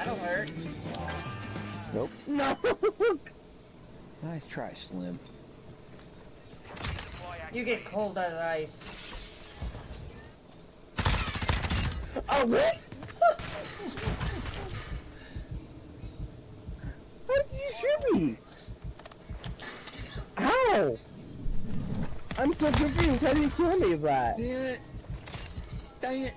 That'll hurt. Nope. No! Nice try, Slim. You get cold as ice. Oh, what? How did you shoot me? How? I'm so confused. How did you kill me with that? Damn it. Dang it.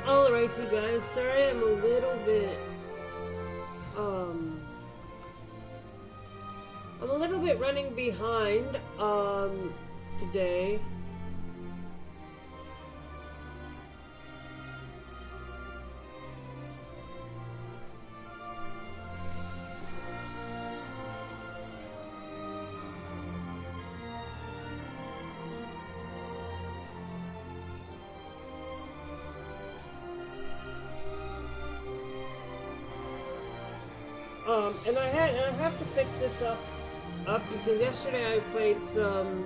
Alright, you guys, sorry I'm a little bit, I'm a little bit running behind, today. And I have to fix this up because yesterday I played some,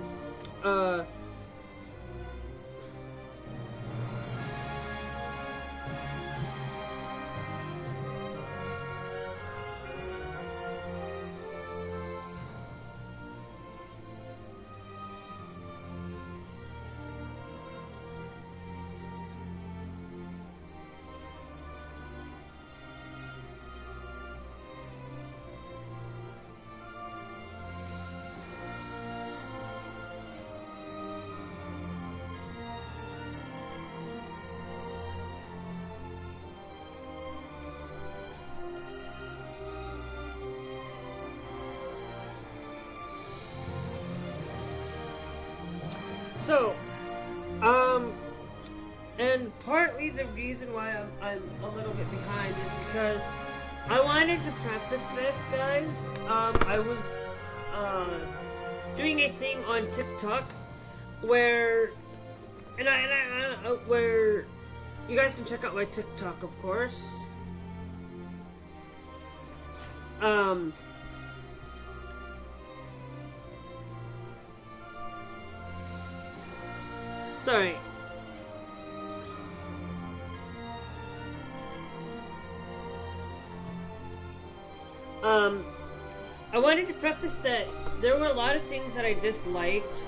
so, and partly the reason why I'm a little bit behind is because I wanted to preface this, guys. I was, doing a thing on TikTok where, where you guys can check out my TikTok, of course. Sorry. I wanted to preface that there were a lot of things that I disliked.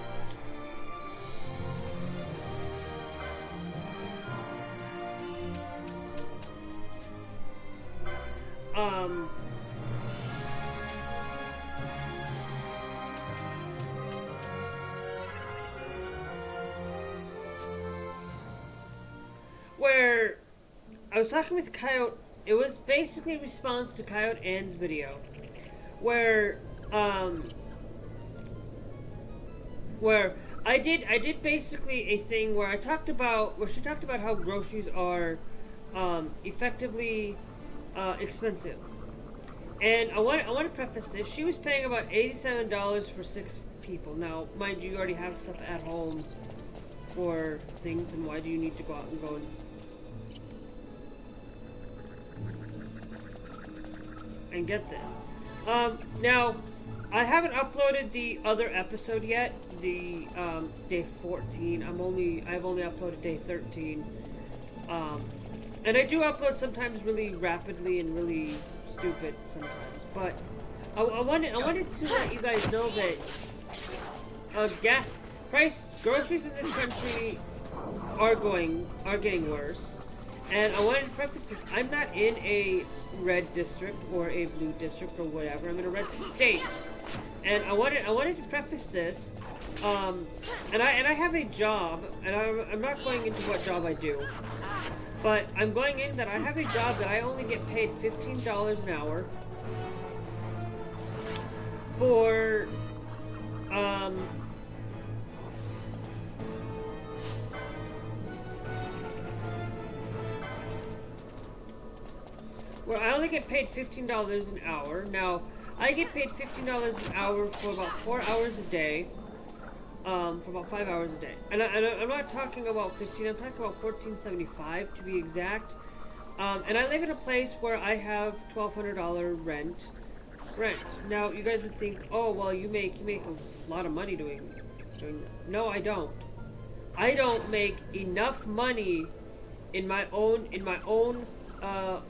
Where I was talking with Coyote, it was basically a response to Coyote Ann's video, where I did basically a thing where she talked about how groceries are effectively expensive, And I want to preface this. She was paying about $87 for 6 people. Now, mind you, you already have stuff at home for things, and why do you need to go out and go and get this? Now, I haven't uploaded the other episode yet, the day 14. I've only uploaded day 13. And I do upload sometimes really rapidly and really stupid sometimes. But I wanted to let you guys know that groceries in this country are getting worse. And I wanted to preface this: I'm not in a red district or a blue district or whatever. I'm in a red state. And I wanted to preface this, and I have a job, and I'm not going into what job I do, but I'm going in that I have a job that I only get paid $15 an hour for, well, I only get paid $15 an hour. Now, I get paid $15 an hour for about 4 hours a day, for about 5 hours a day. And I'm not talking about 15, I'm talking about $14.75 to be exact. And I live in a place where I have $1,200 rent. Now, you guys would think, oh, well, you make a lot of money doing that. No, I don't. I don't make enough money in my own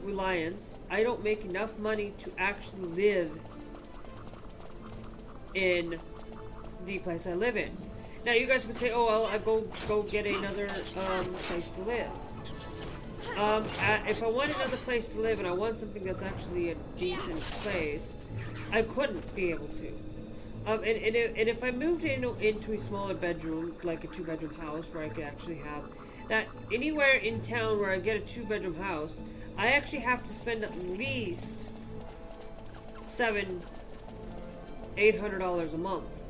reliance. I don't make enough money to actually live in the place I live in. Now you guys would say, oh, well, I go get another place to live. If I want another place to live and I want something that's actually a decent place, I couldn't be able to. And if I moved into a smaller bedroom, like a 2-bedroom house where I could actually have that, anywhere in town where I get a 2-bedroom house, I actually have to spend at least $800 a month.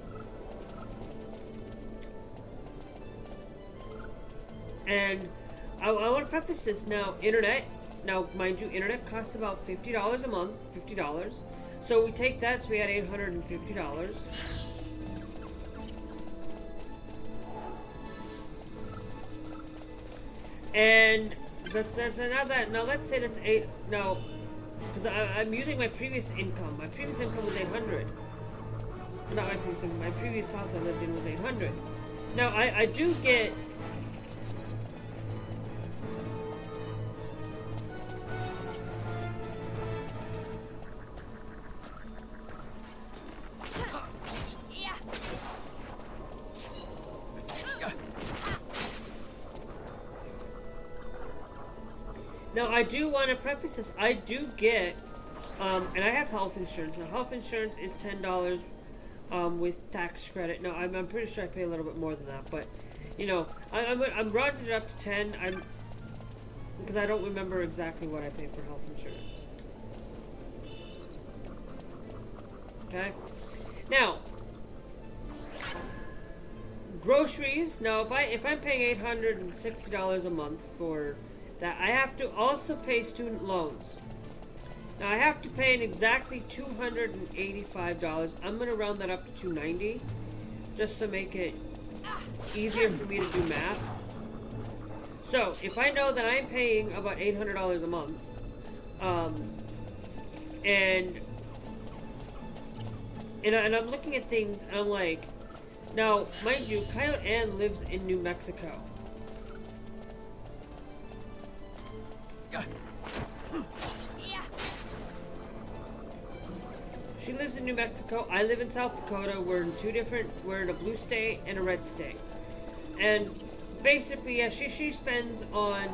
And I want to preface this now. Now mind you, internet costs about $50 a month, $50. So we take that, so we had $850. And now let's say that's because I'm using my previous income. My previous income was 800. Not my previous income. My previous house I lived in was 800. Now I do get. Now, I do want to preface this. I do get, and I have health insurance. Now, health insurance is $10 with tax credit. Now, I'm pretty sure I pay a little bit more than that, but, you know, I'm rounded it up to 10. Because I don't remember exactly what I pay for health insurance. Okay? Now, groceries. Now, if I'm paying $860 a month for that, I have to also pay student loans. Now I have to pay an exactly $285. I'm going to round that up to $290 just to make it easier for me to do math. So if I know that I'm paying about $800 a month, and I'm looking at things and I'm like, now mind you, Coyote Ann lives in New Mexico. She lives in New Mexico. I live in South Dakota. We're in a blue state and a red state. And basically, yeah, she spends on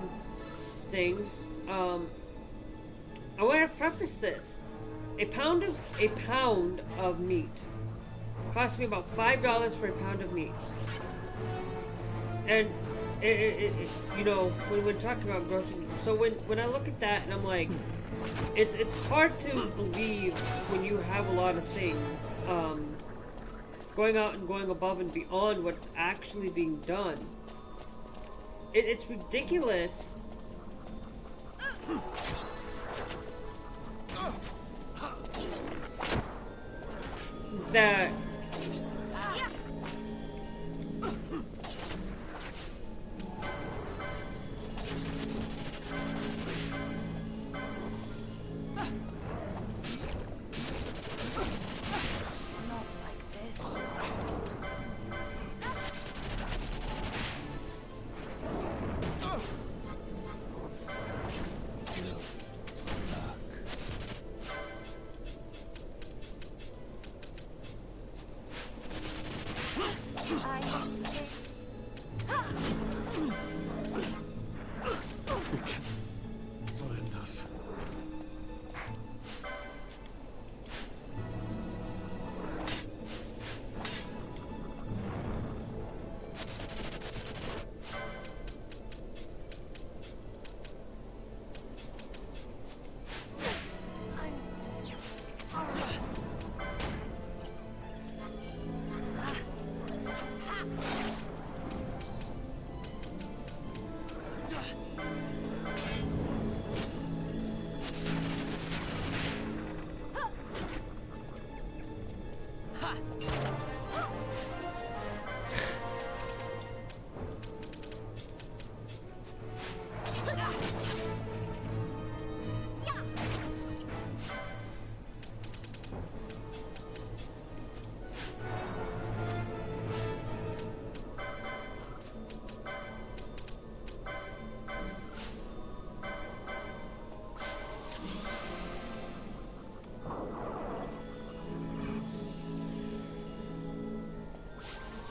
things. I want to preface this. A pound of meat costs me about $5 for a pound of meat. And you know, when we're talking about groceries and stuff, so when I look at that and I'm like, it's hard to believe when you have a lot of things going out and going above and beyond what's actually being done. It's ridiculous. that Not like this.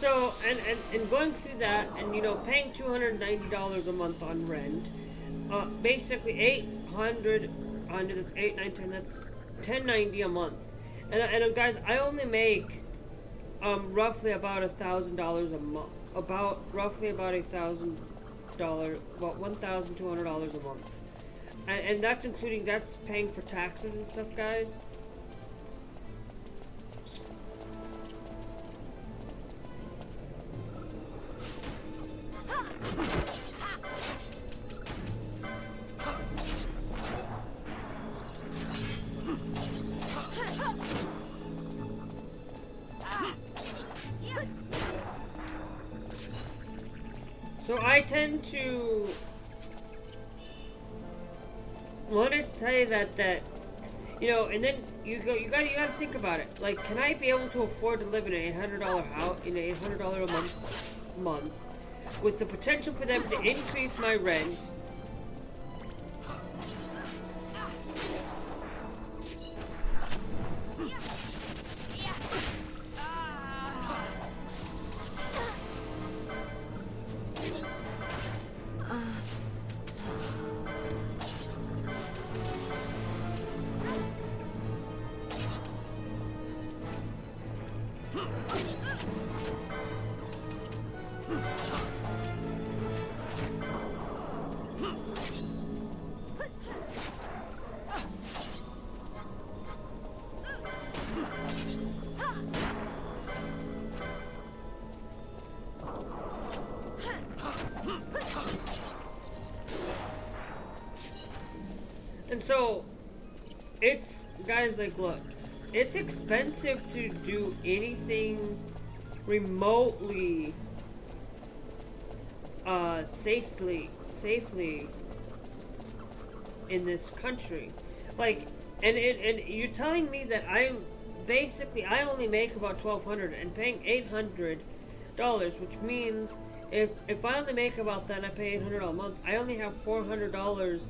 so and going through that and you know paying $290 a month on rent, basically 800 that's 8 9 10 that's $1090 a month, and guys, I only make roughly about $1,000 a month, about $1,200 a month, and that's including, that's paying for taxes and stuff, guys. So I tend to wanted to tell you that you know, and then you gotta think about it. Like, can I be able to afford to live in an $800 house, in an $800 a month, with the potential for them to increase my rent? And so, it's, guys, like, look, it's expensive to do anything remotely, safely in this country. Like, and you're telling me that I only make about $1,200 and paying $800, which means if I only make about that and I pay $800 a month, I only have $400.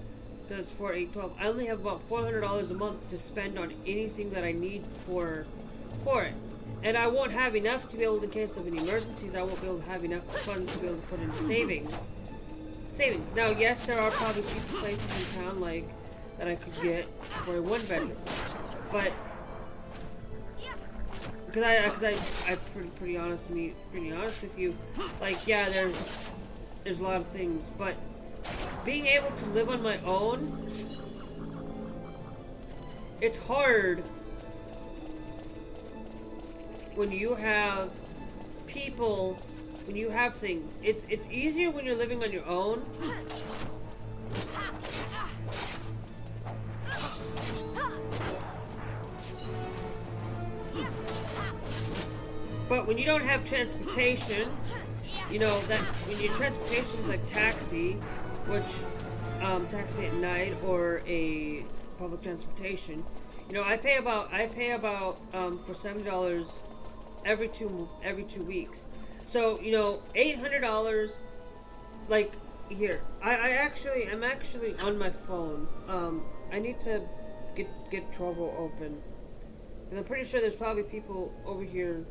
Because for 812, I only have about $400 a month to spend on anything that I need for it, and I won't have enough to be able, in case of any emergencies, I won't be able to have enough funds to be able to put in savings. Now, yes, there are probably cheaper places in town like that I could get for a 1-bedroom, but because I'm pretty honest with you, like, yeah, there's a lot of things, but being able to live on my own, it's hard when you have people, when you have things. It's easier when you're living on your own. but when you don't have transportation, you know that when your transportation is like taxi, which taxi at night or a public transportation, you know, I pay about for $70 every two weeks. So you know, $800. Like here, I'm actually on my phone. I need to get Trovo open, and I'm pretty sure there's probably people over here.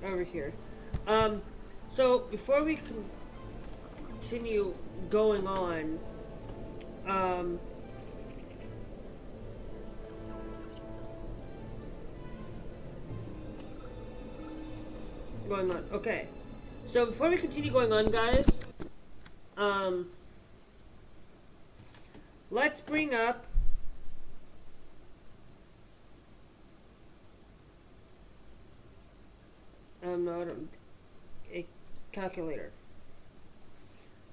Over here. So before we continue going on, okay. So before we continue going on, guys, let's bring up a calculator.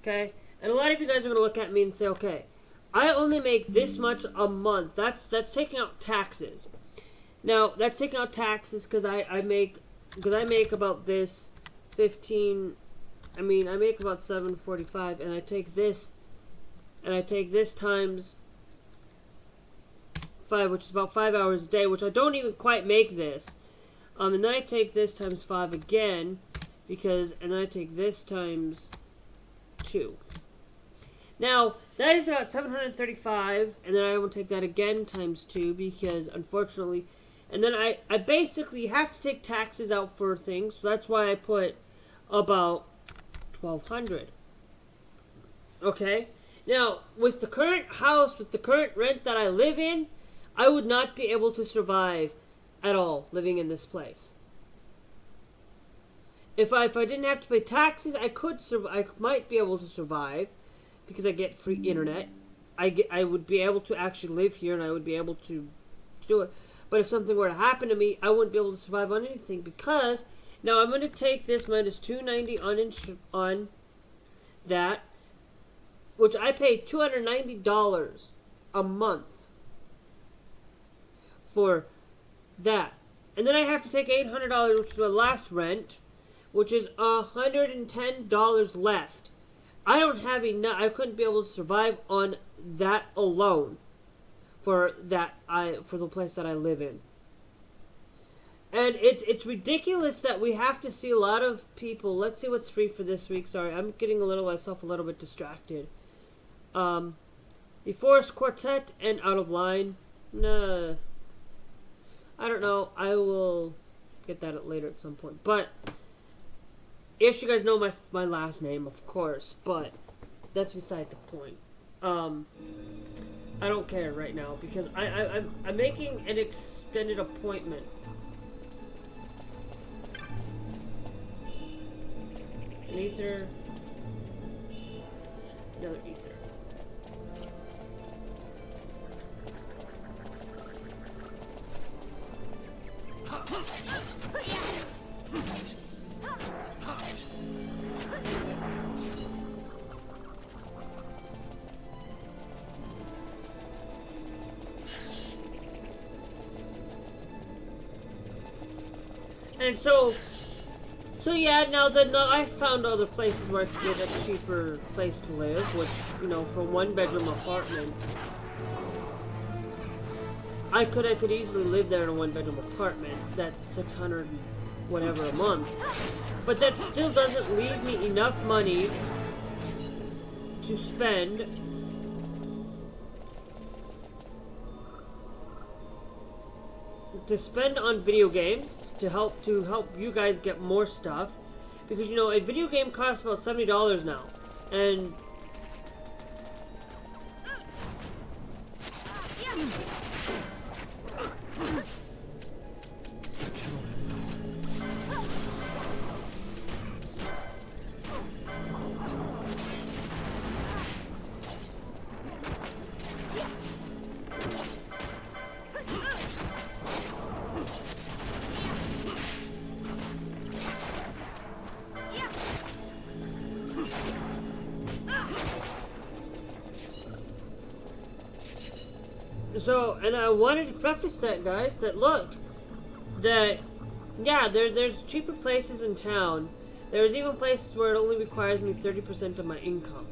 Okay? And a lot of you guys are going to look at me and say, okay, I only make this much a month. That's taking out taxes. Now, that's taking out taxes because I make about this 15, I make about 745, and I take this times 5, which is about 5 hours a day, which I don't even quite make this. And then I take this times 5 again, and then I take this times 2. Now, that is about 735, and then I will take that again times 2, because unfortunately, and then I basically have to take taxes out for things, so that's why I put about 1,200. Okay? Now, with the current house, with the current rent that I live in, I would not be able to survive at all living in this place. If I didn't have to pay taxes, I might be able to survive because I get free internet. I would be able to actually live here, and I would be able to do it. But if something were to happen to me, I wouldn't be able to survive on anything, because now I'm going to take this minus $290 on that, which I pay $290 a month for that. And then I have to take $800, which is my last rent, which is $110 left. I don't have enough. I couldn't be able to survive on that alone for the place that I live in. And it's ridiculous that we have to see a lot of people. Let's see what's free for this week. Sorry, I'm getting myself a little bit distracted. The Forest Quartet and Out of Line. Nah. I don't know. I will get that later at some point. But yes, you guys know my last name, of course. But that's beside the point. I don't care right now because I'm making an extended appointment. An ether. Another ether. And so yeah, now I found other places where I could get a cheaper place to live, which, you know, for a one-bedroom apartment, I could easily live there in a one-bedroom apartment. That's $600 whatever a month, but that still doesn't leave me enough money to spend on video games to help you guys get more stuff, because, you know, a video game costs about $70 now, and So, and I wanted to preface that, guys, that look, that, yeah, there's cheaper places in town. There's even places where it only requires me 30% of my income,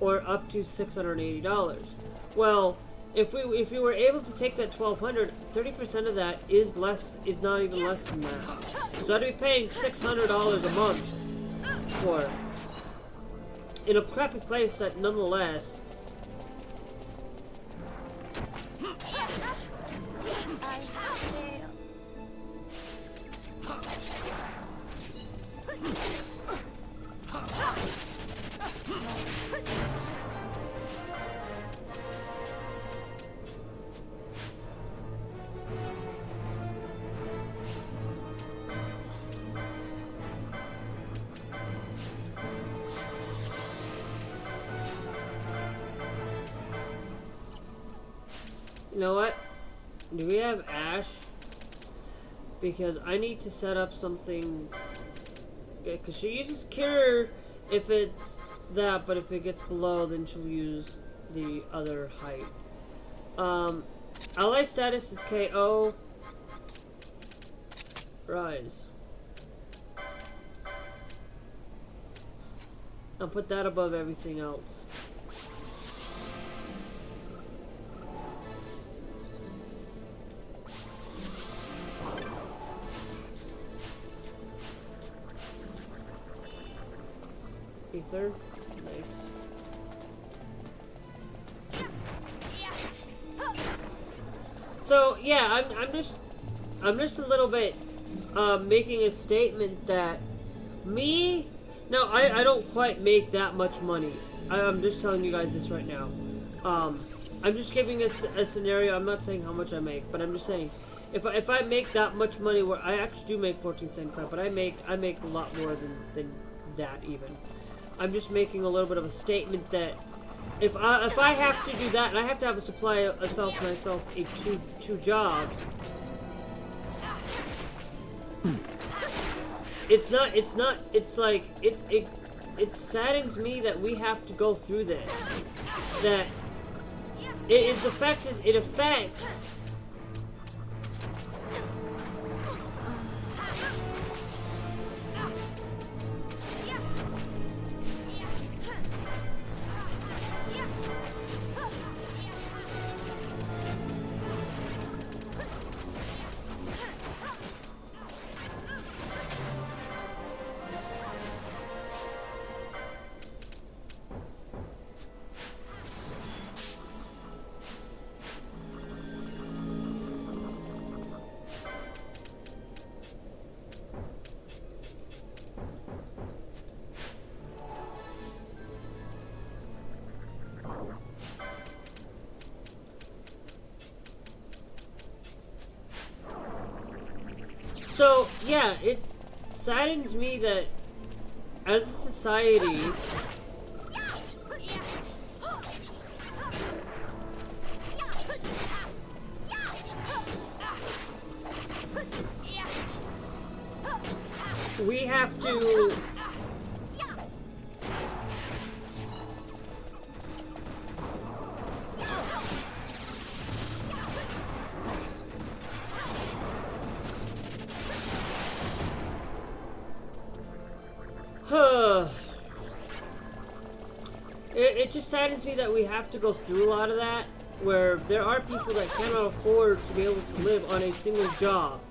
or up to $680. Well, if we were able to take that 1,200, 30% of that is not even less than that. So I'd be paying $600 a month for, in a crappy place that nonetheless. You know what? Do we have Ash? Because I need to set up something. Okay, because she uses Cure if it's that, but if it gets below, then she'll use the other height. Ally status is KO. Rise. I'll put that above everything else. Ether, nice. So yeah, I'm just a little bit making a statement that me. No, I don't quite make that much money. I'm just telling you guys this right now. I'm just giving a scenario. I'm not saying how much I make, but I'm just saying if I make that much money, where I actually do make $14.75, but I make a lot more than that even. I'm just making a little bit of a statement that if I have to do that and I have to have a supply of myself two jobs, it saddens me that we have to go through this. That it affects So, yeah, it saddens me that as a society, we have to it just saddens me that we have to go through a lot of that, where there are people that cannot afford to be able to live on a single job,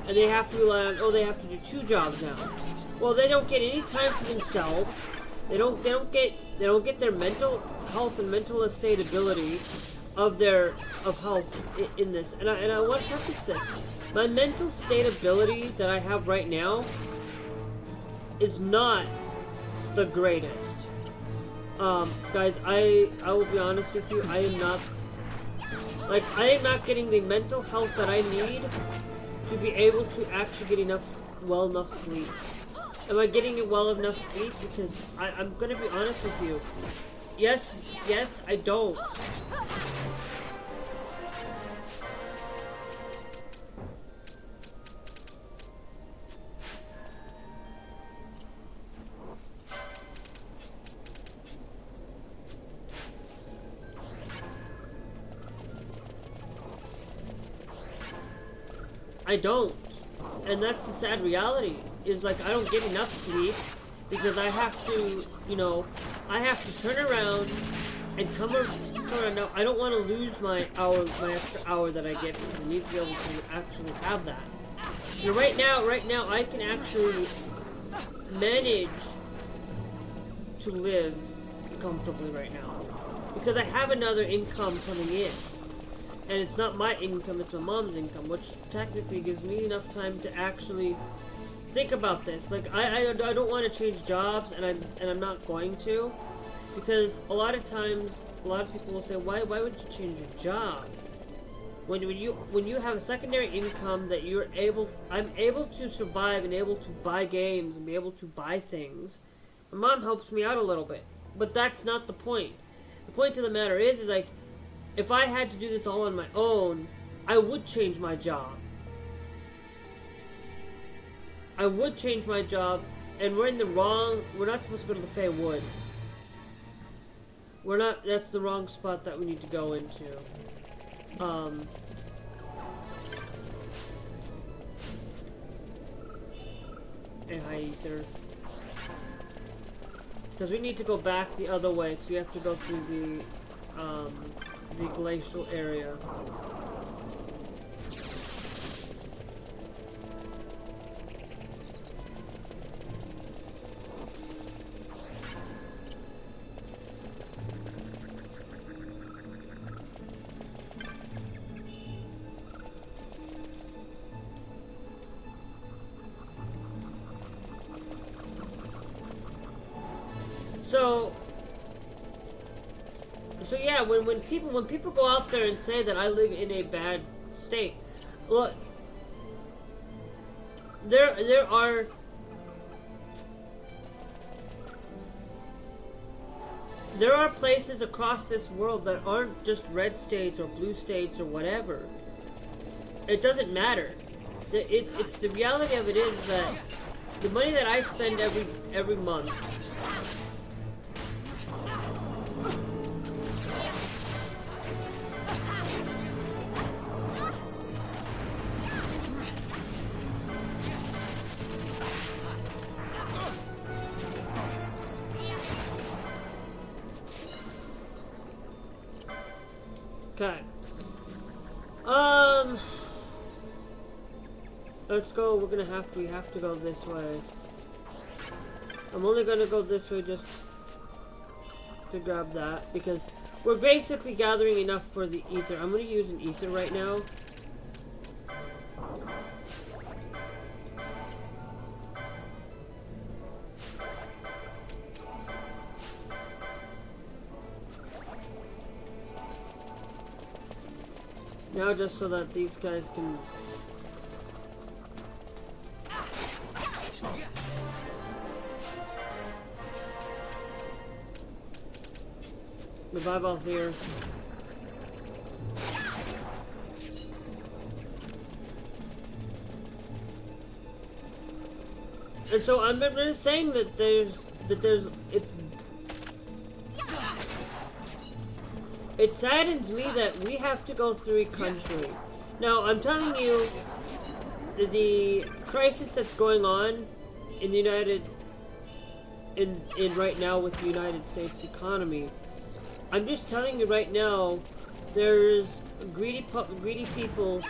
and they have to rely on, oh, they have to do 2 jobs now. Well, they don't get any time for themselves. They don't get their mental health and mental stability of health in this. And I want to preface this. My mental stability that I have right now is not the greatest. Guys, I will be honest with you, I am not getting the mental health that I need to be able to actually get well enough sleep. Am I getting well enough sleep? Because I'm gonna be honest with you. Yes, I don't. I don't. And that's the sad reality, is like I don't get enough sleep because I have to, you know, I have to turn around and come around. Now, I don't want to lose my extra hour that I get because I need to be able to actually have that. You know, right now I can actually manage to live comfortably right now because I have another income coming in. And it's not my income, it's my mom's income, which technically gives me enough time to actually think about this. Like, I don't want to change jobs, and I'm not going to, because a lot of times, a lot of people will say, why would you change your job? When you have a secondary income that I'm able to survive and able to buy games and be able to buy things. My mom helps me out a little bit, but that's not the point. The point of the matter is like, if I had to do this all on my own, I would change my job. I would change my job, and we're not supposed to go to the Fey Wood. That's the wrong spot that we need to go into. Hey, hi, Ether. Because we need to go back the other way, because we have to go through the glacial area. So yeah, when people go out there and say that I live in a bad state, look, there are places across this world that aren't just red states or blue states or whatever. It doesn't matter. It's the reality of it is that the money that I spend every month. Okay. Let's go. We have to go this way. I'm only gonna go this way just to grab that because we're basically gathering enough for the ether. I'm gonna use an ether right now. Now just so that these guys can revive off here. And so I'm just saying that it saddens me that we have to go through a country. Now, I'm telling you, the crisis that's going on in the right now with the United States economy, I'm just telling you right now, there's greedy people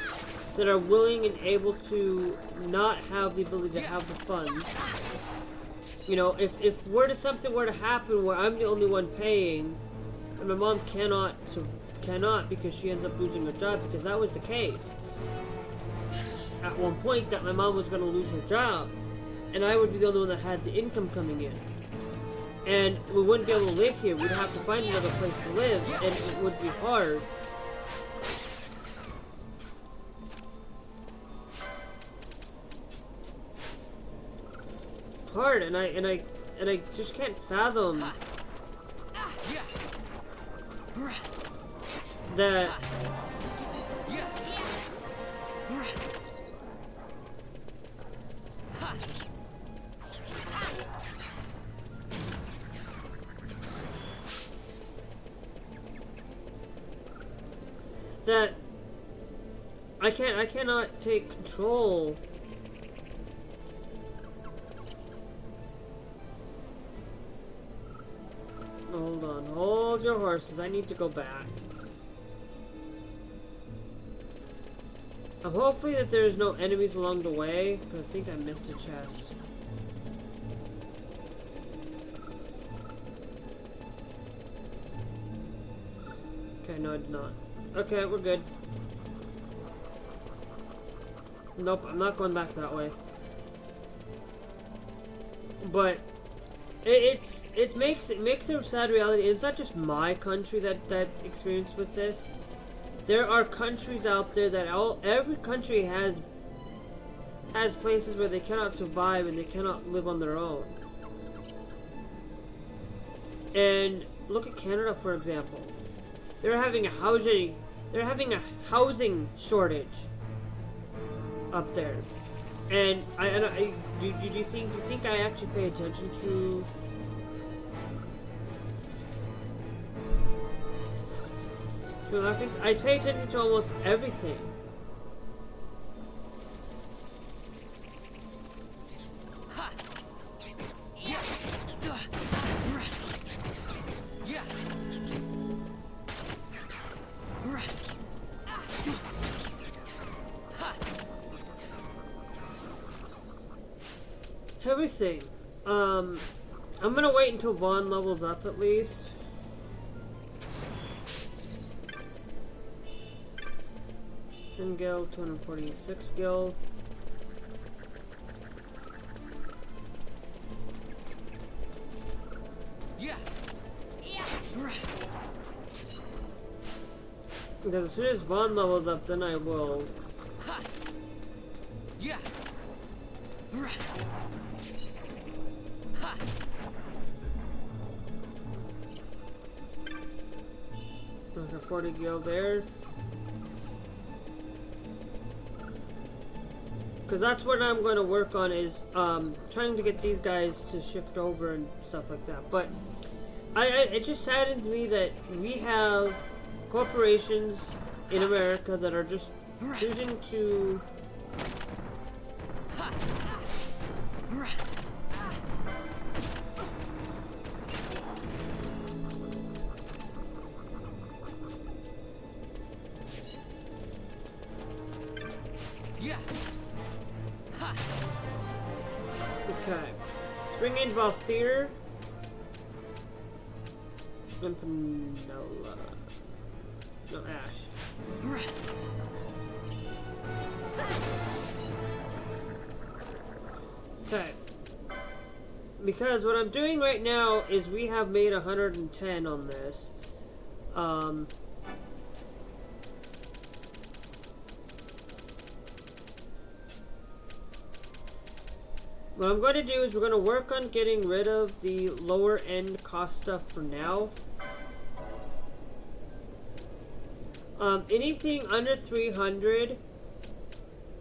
that are willing and able to not have the ability to have the funds. You know, if something were to happen where I'm the only one paying, and my mom cannot because she ends up losing her job, because that was the case. At one point that my mom was going to lose her job, and I would be the only one that had the income coming in. And we wouldn't be able to live here. We'd have to find another place to live, and it would be hard. And I just can't fathom that I cannot take control. Hold on, hold your horses. I need to go back. Hopefully that there's no enemies along the way, because I think I missed a chest. Okay, no, I did not. Okay, we're good. Nope, I'm not going back that way. But it makes a sad reality. It's not just my country that experienced with this. There are countries out there that every country has places where they cannot survive and they cannot live on their own. And look at Canada, for example. They're having a housing shortage up there. And do you think I actually pay attention to a lot of things? I pay attention to almost everything. Everything. I'm gonna wait until Vaughn levels up at least. Gil, 246 gil. Because as soon as Vaughn levels up, then I will. Okay, 40 gil there. Because that's what I'm going to work on is trying to get these guys to shift over and stuff like that. But it just saddens me that we have corporations in America that are just choosing to Okay. Let's bring in Valthier. And Penella. No, Ash. Okay. Because what I'm doing right now is we have made 110 on this. What I'm going to do is we're going to work on getting rid of the lower end cost stuff for now. Anything under 300,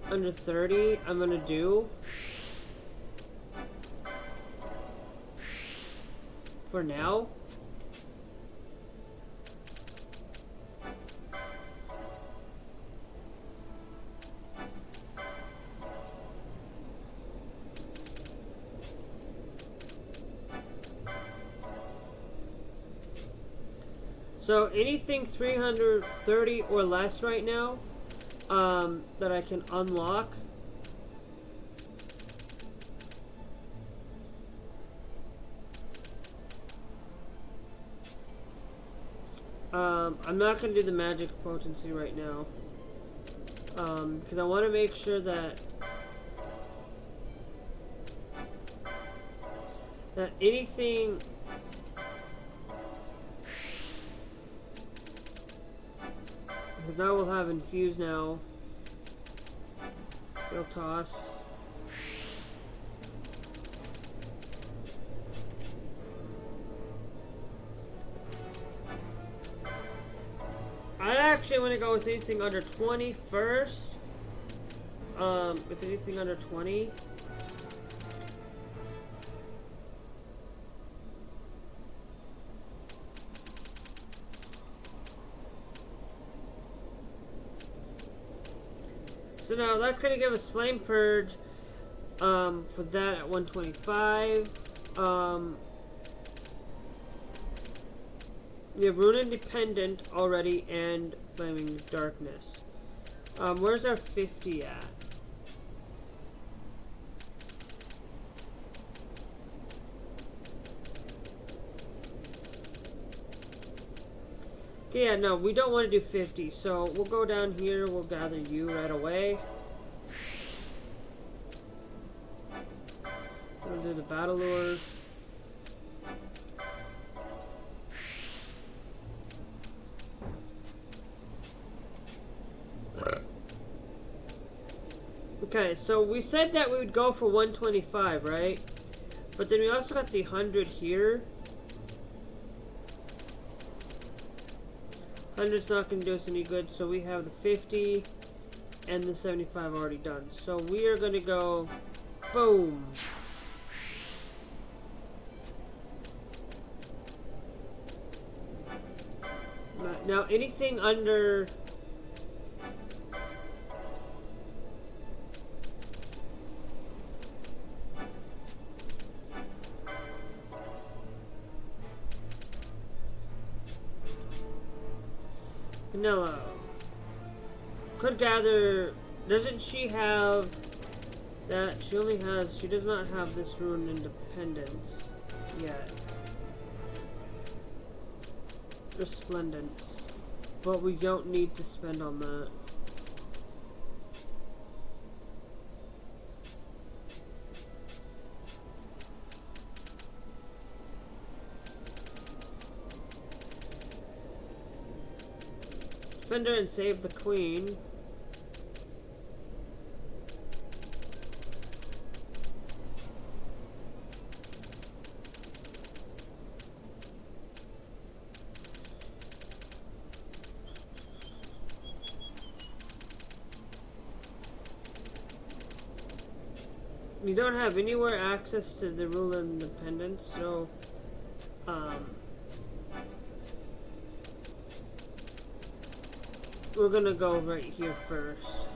under 30, I'm going to do. For now. So anything 330 or less right now that I can unlock. I'm not going to do the magic potency right now because I want to make sure that anything because I will have infuse now. He'll toss. I actually want to go with anything under 20 first. With anything under 20. So now that's gonna give us Flame Purge for that at 125. We have Rune Independent already and Flaming Darkness. Where's our 50 at? Okay, yeah, no, we don't want to do 50, so we'll go down here, we'll gather you right away. We'll do the Battle Lure. Okay, so we said that we would go for 125, right? But then we also got the 100 here. 100's not going to do us any good, so we have the 50 and the 75 already done. So we are going to go, boom. Now anything under... Vanilla. Could gather... Doesn't she have that? She only has... She does not have this Rune Independence yet. Resplendence. But we don't need to spend on that. Defender and save the queen. We don't have anywhere access to the Rule of Independence, so we're gonna go right here first.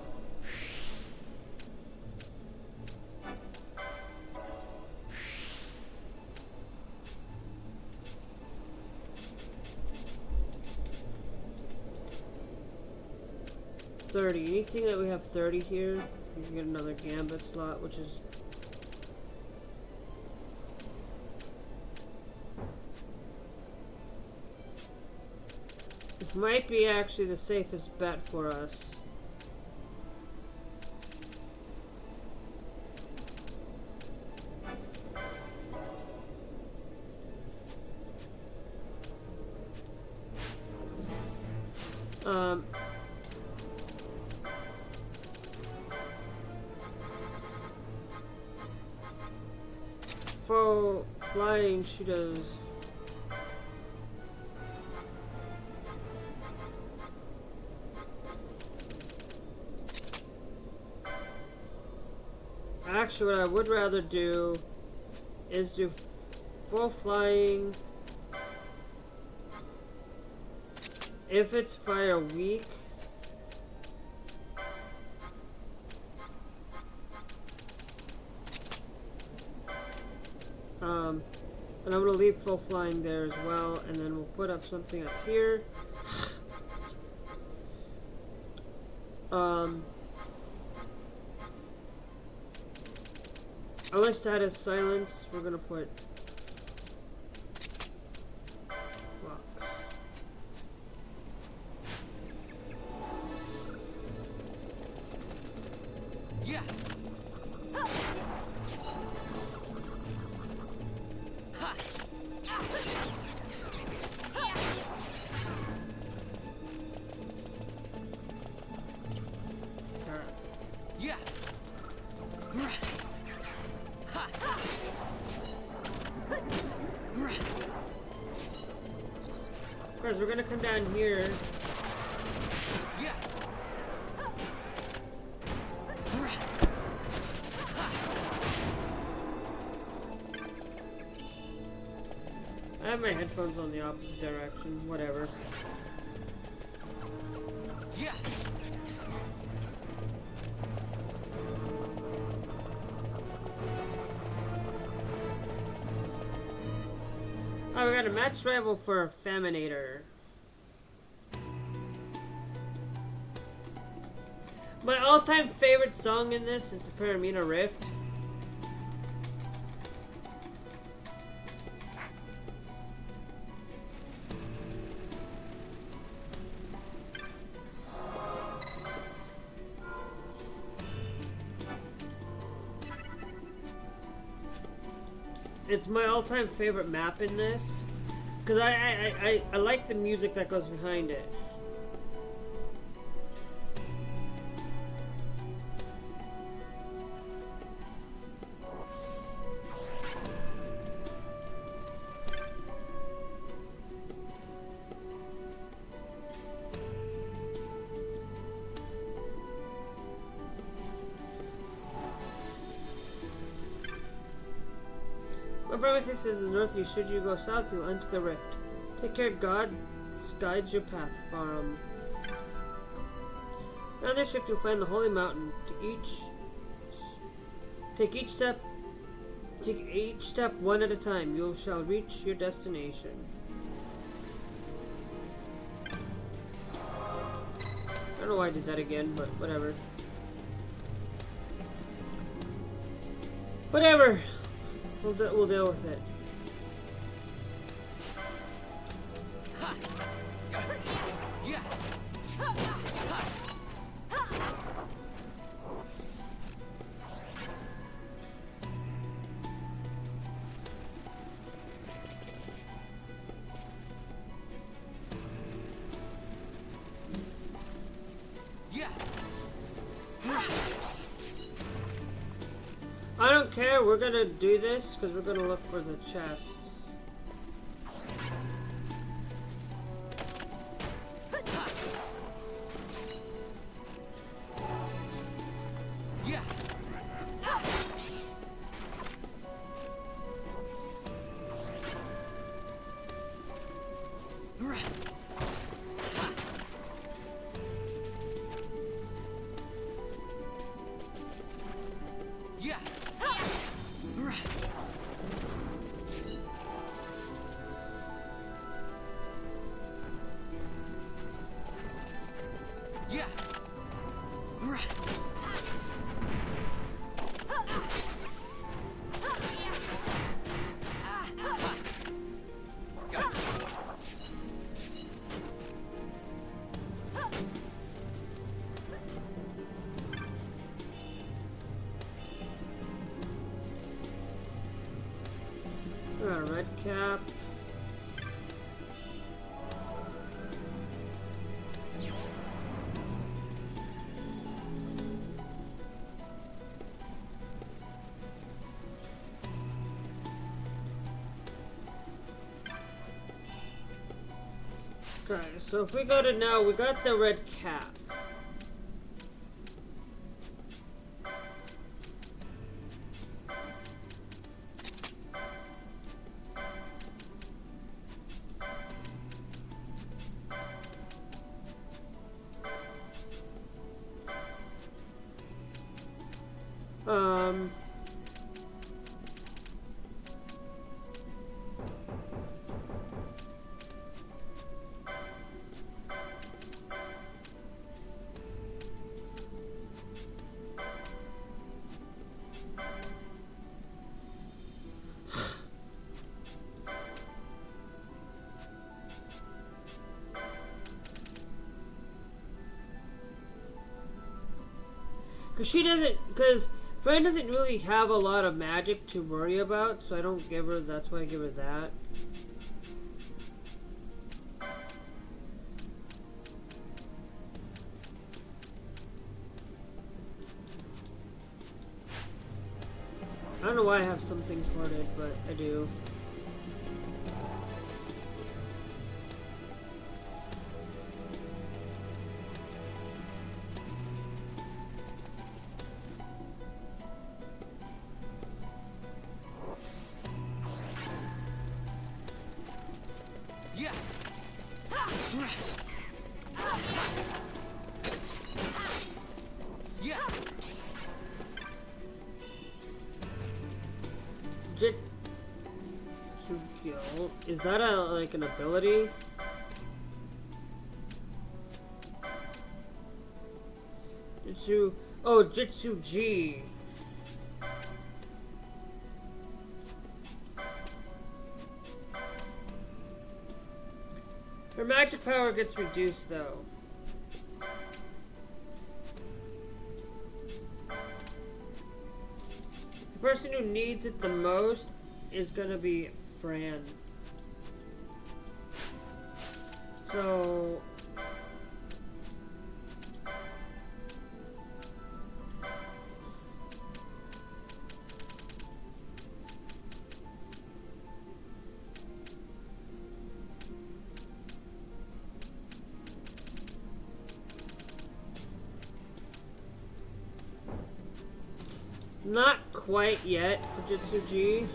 $30. Anything that we have 30 here, we can get another Gambit slot, which is might be actually the safest bet for us. For flying, she does. Actually, what I would rather do is do full flying if it's fire weak. And I'm going to leave full flying there as well, and then we'll put up something up here. Unless status silence, we're gonna put rocks. Yeah. Yeah. Guys, we're gonna come down here. Yeah. I have my headphones on the opposite direction, whatever. Yeah. Oh, we got a match rival for Faminator. My all-time favorite song in this is the Paramina Rift. It's my all-time favorite map in this, because I like the music that goes behind it. My brother says in the north, should you go south, you'll enter the rift. Take care, God guides your path, Farum. On this trip, you'll find the holy mountain. Take each step one at a time. You shall reach your destination. I don't know why I did that again, but whatever. Whatever. We'll deal with it. I don't care, we're gonna do this because we're gonna look for the chests. We got a red cap. Okay, so if we go to now, we got the red cap. Because Fran doesn't really have a lot of magic to worry about, so I don't give her, that's why I give her that. I don't know why I have some things hoarded, but I do. Jitsu Gil. Is that like an ability? Jitsu. Oh, Jitsu G. Her magic power gets reduced though. The person who needs it the most is gonna be Fran. So not quite yet for Jitsu G.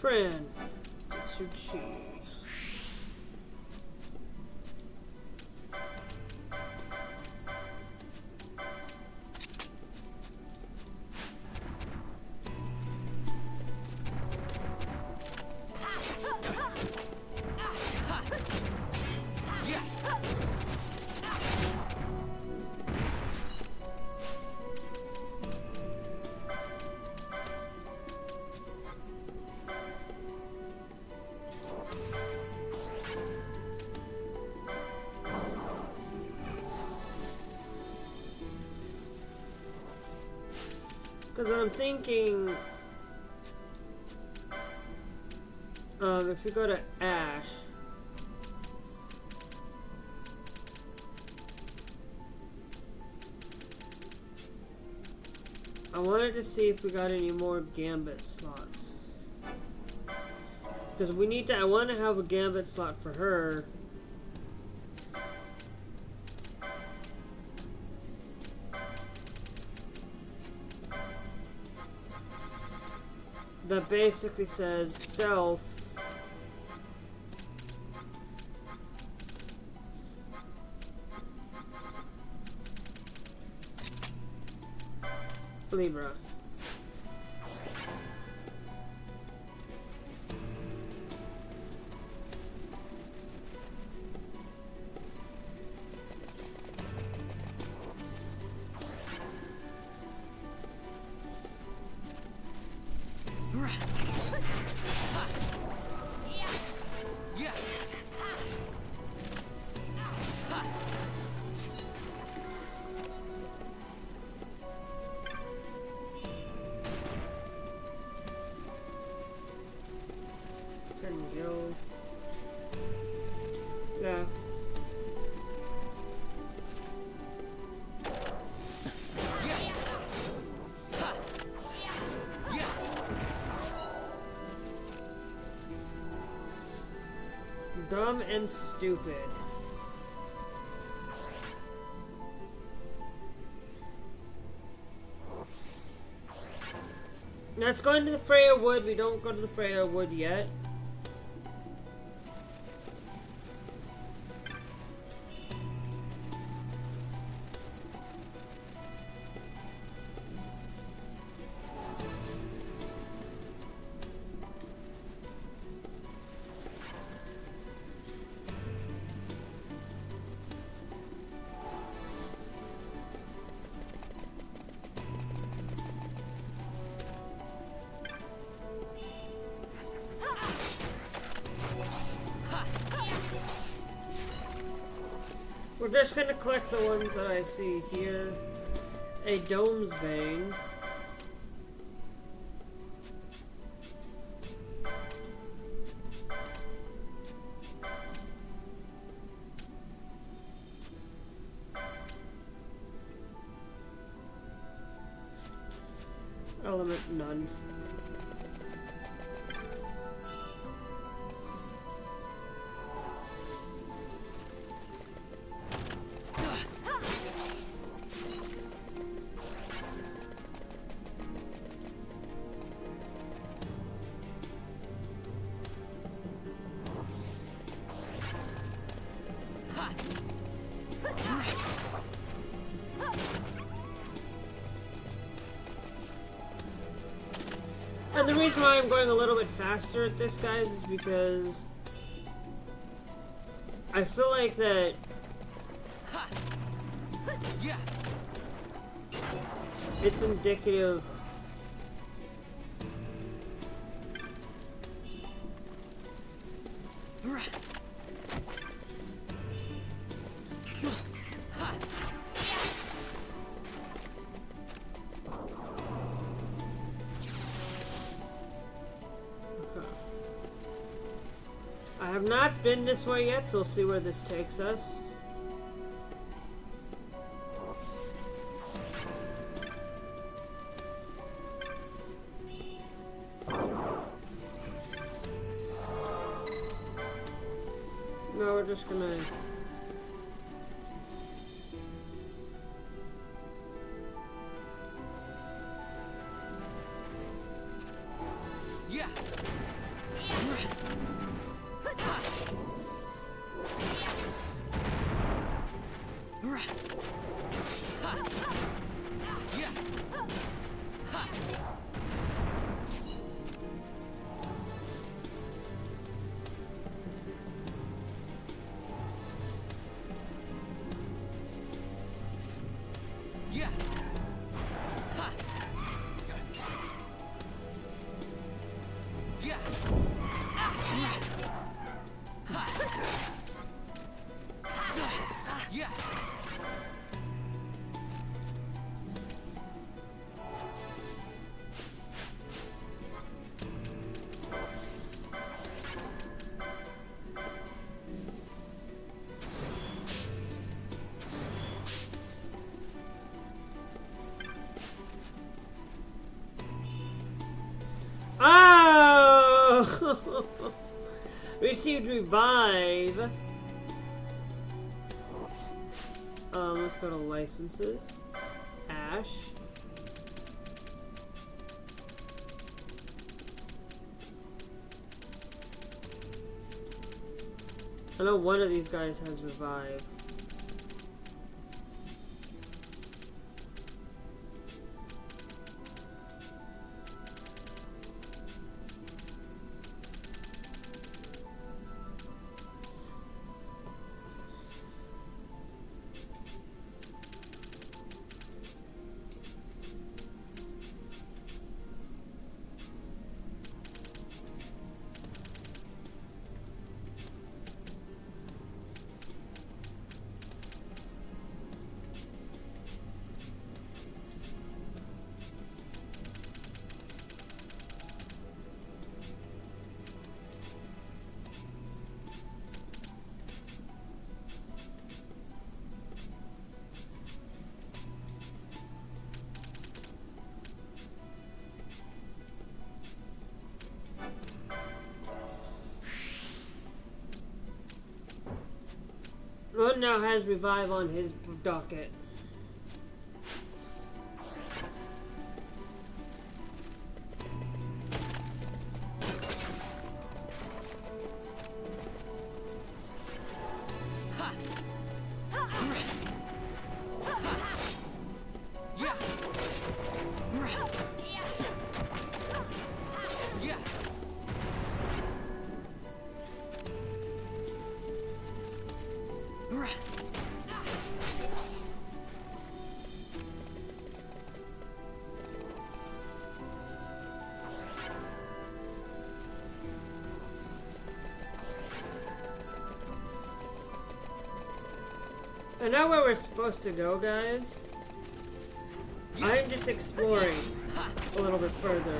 Fran, Jitsu G. Because I'm thinking, if you go to Ash, I wanted to see if we got any more Gambit slots. Because we need to, I want to have a Gambit slot for her. That basically says self Libra. Guild. Yeah. Dumb and stupid. Let's go into the Freya Wood. We don't go to the Freya Wood yet. We're just gonna collect the ones that I see here. A Dome's Bane. Element none. And the reason why I'm going a little bit faster at this, guys, is because I feel like that it's indicative I have not been this way yet, so we'll see where this takes us. No, we're just gonna... Oh! Received revive. Let's go to licenses. Ash. I know one of these guys has revive. One now has revive on his docket. I know where we're supposed to go, guys. I'm just exploring a little bit further.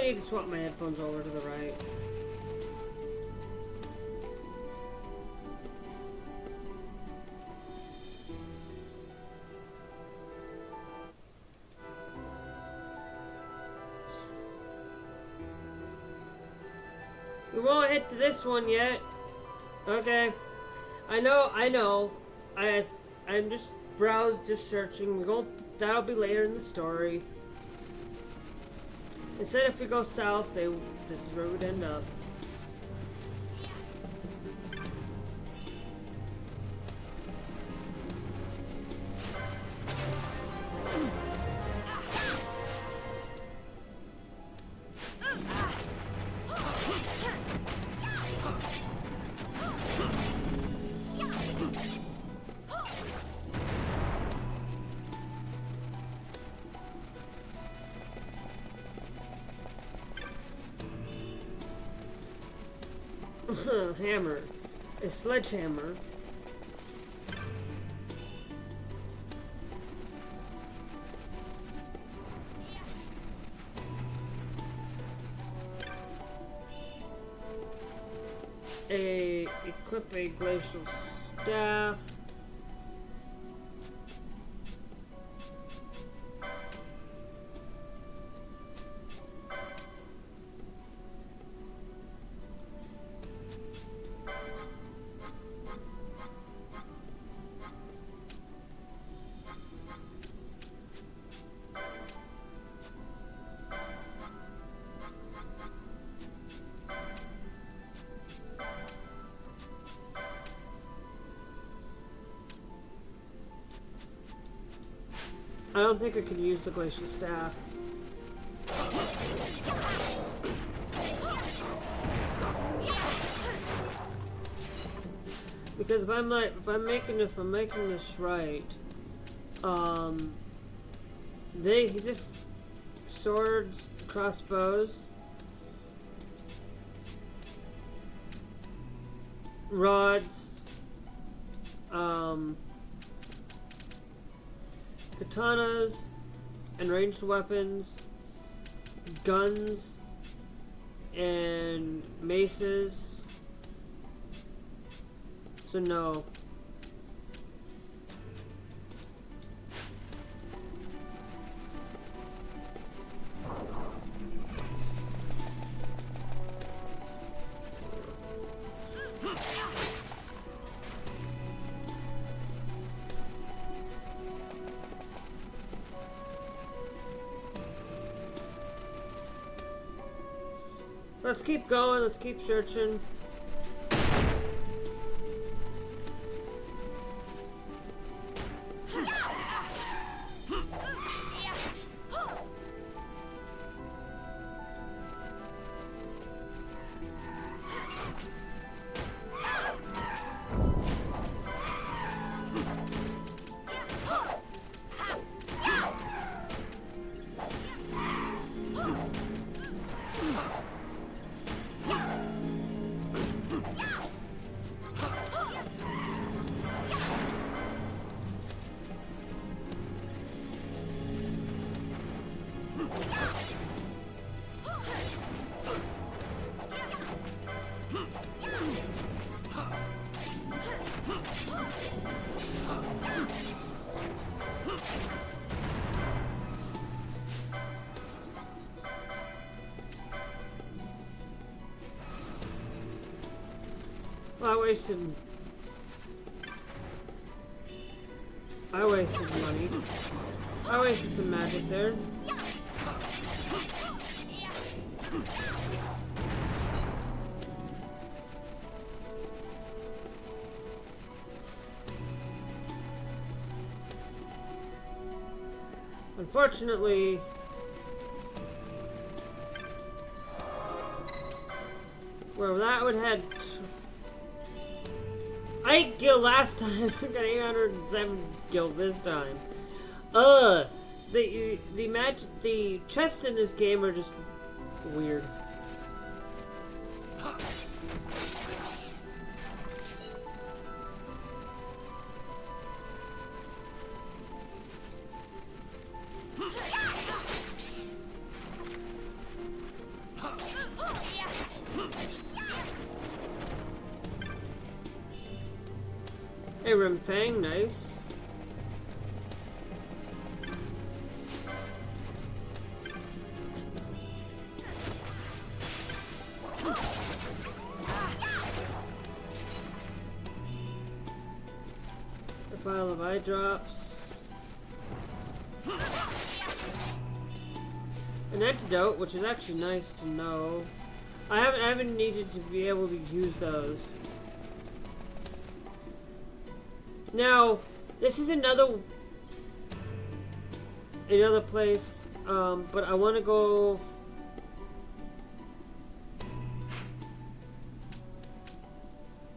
need to swap my headphones over to the right. We won't hit this one yet. Okay. I know. I'm just just searching. That'll be later in the story. They said if we go south, this is where we'd end up. Hammer. A sledgehammer. Equip a glacial staff. I don't think I could use the glacial staff. Because if I'm making this right, this swords, crossbows, rods, katanas and ranged weapons, guns and maces. So no. Let's keep going, let's keep searching. I wasted money. I wasted some magic there. Unfortunately, where that would head. I gil last time. I got 807 gil this time. The chests in this game are just weird. Hey, Rimfang, nice. A file of eye drops. An antidote, which is actually nice to know. I haven't needed to be able to use those. Now, this is another place, but I want to go.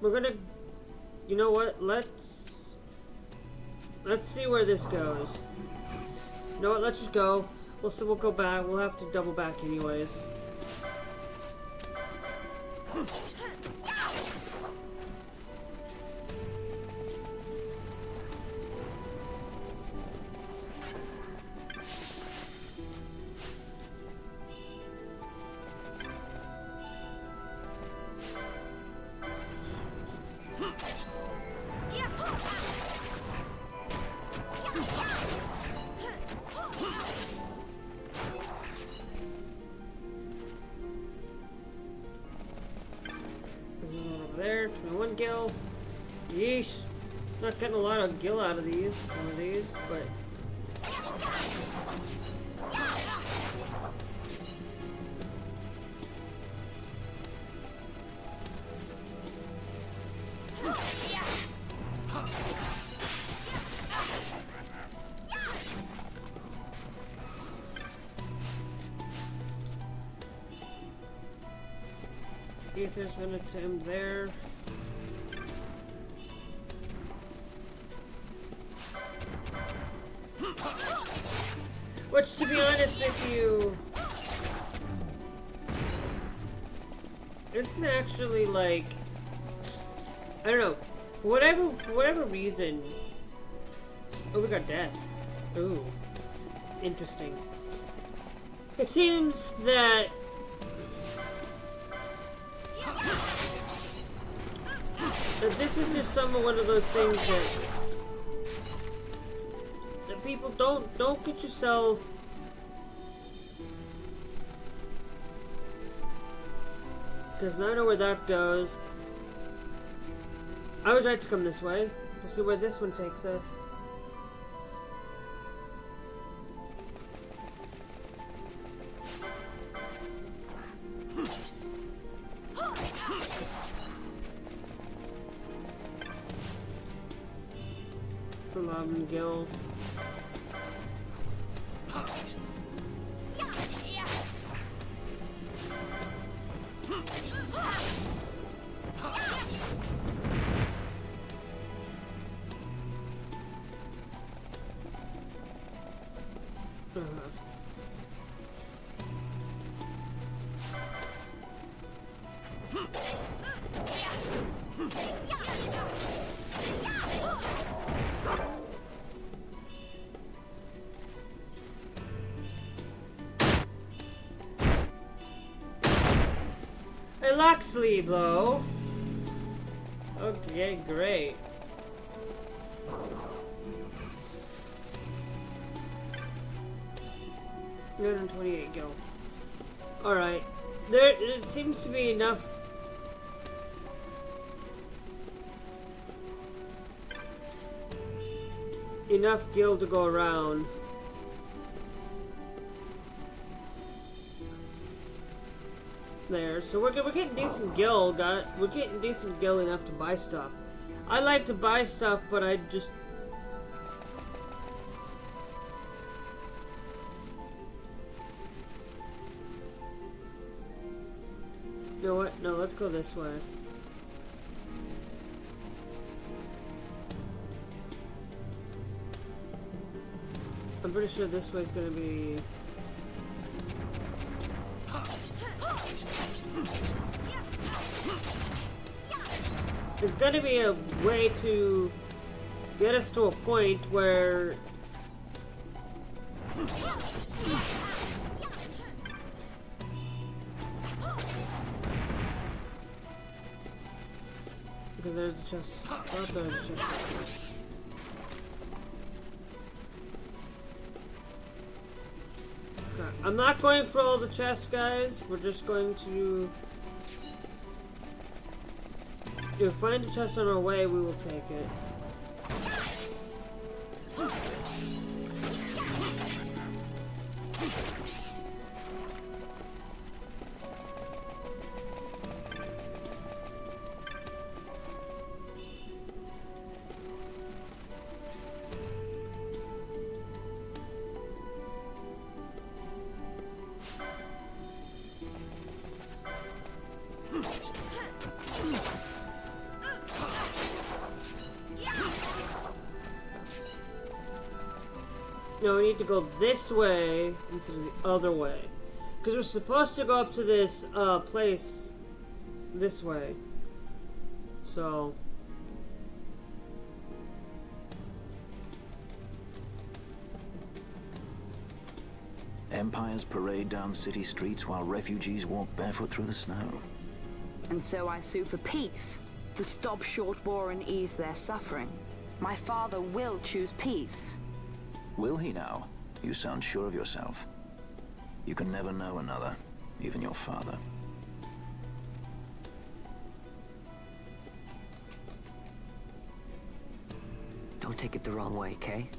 We're gonna, you know what? Let's see where this goes. You know what? Let's just go. We'll go back. We'll have to double back anyways. There, 21 gil. Yeesh. Not getting a lot of gil out of these, some of these, but. Ether's gonna attempt there. Which, to be honest with you, this is actually like, I don't know, for whatever reason. Oh, we got death. Ooh, interesting. It seems that this is just one of those things that people don't get yourself. Because I know where that goes. I was right to come this way. We'll see where this one takes us. Gil. Lock sleeve though. Okay, great. $928 gil. Alright. There seems to be enough. Enough gil to go around. There, so we're getting decent gil. We're getting decent gil enough to buy stuff. I like to buy stuff, but I just. You know what? No, let's go this way. I'm pretty sure this way's gonna be. It's gonna be a way to get us to a point where Because there's a chest. I thought there was a chest. Okay. I'm not going for all the chests, guys. We're just going to. If we find a chest on our way, we will take it. No, we need to go this way instead of the other way. Because we're supposed to go up to this place this way. So... Empires parade down city streets while refugees walk barefoot through the snow. And so I sue for peace, to stop short war and ease their suffering. My father will choose peace. Will he now? You sound sure of yourself. You can never know another, even your father. Don't take it the wrong way, Kay.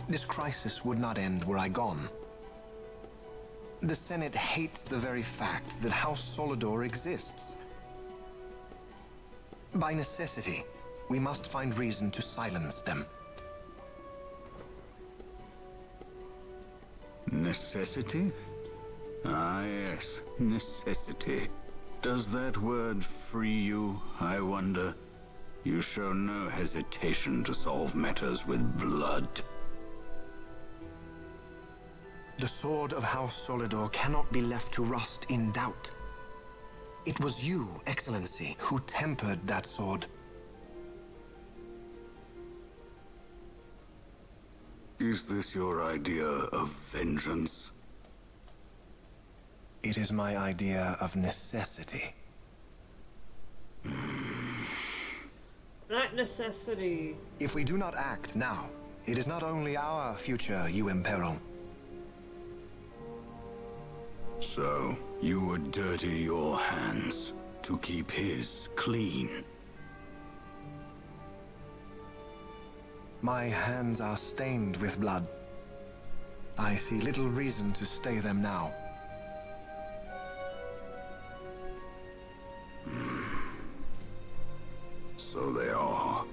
This crisis would not end were I gone. The Senate hates the very fact that House Solidor exists. By necessity, we must find reason to silence them. Necessity? Ah, yes, necessity. Does that word free you, I wonder? You show no hesitation to solve matters with blood. The sword of House Solidor cannot be left to rust in doubt. It was you, Excellency, who tempered that sword. Is this your idea of vengeance? It is my idea of necessity. That necessity. If we do not act now, it is not only our future you imperil. So, you would dirty your hands to keep his clean. My hands are stained with blood. I see little reason to stay them now. So they are.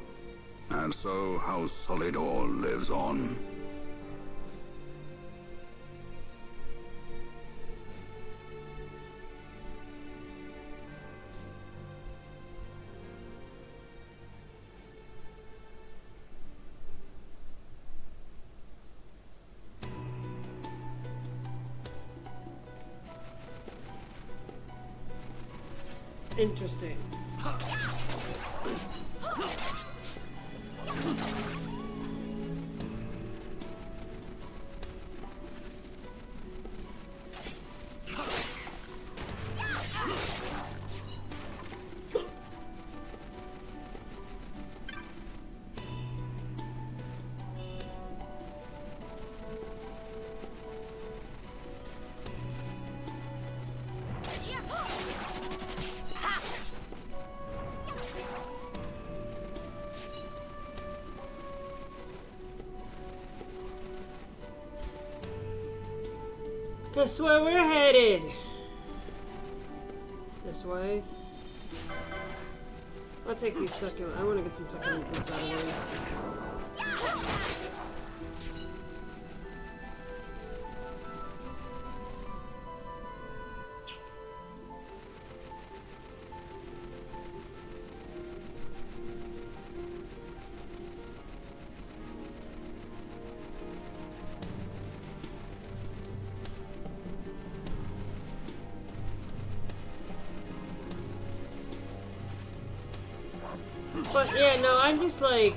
And so House Solidor lives on. Interesting. Guess where we're headed? This way. I'll take these succulent. I want to get some succulent fruits out of these. But yeah, no, I'm just like,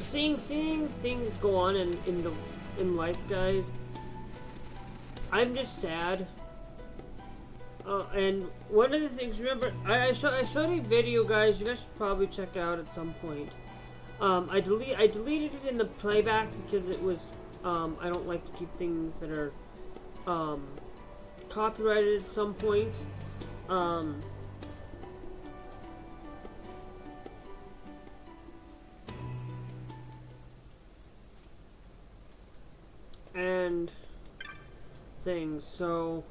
seeing things go on in life, guys, I'm just sad. And one of the things, remember, I showed a video, guys. You guys should probably check out at some point. I deleted it in the playback because it was I don't like to keep things that are copyrighted at some point. And things, so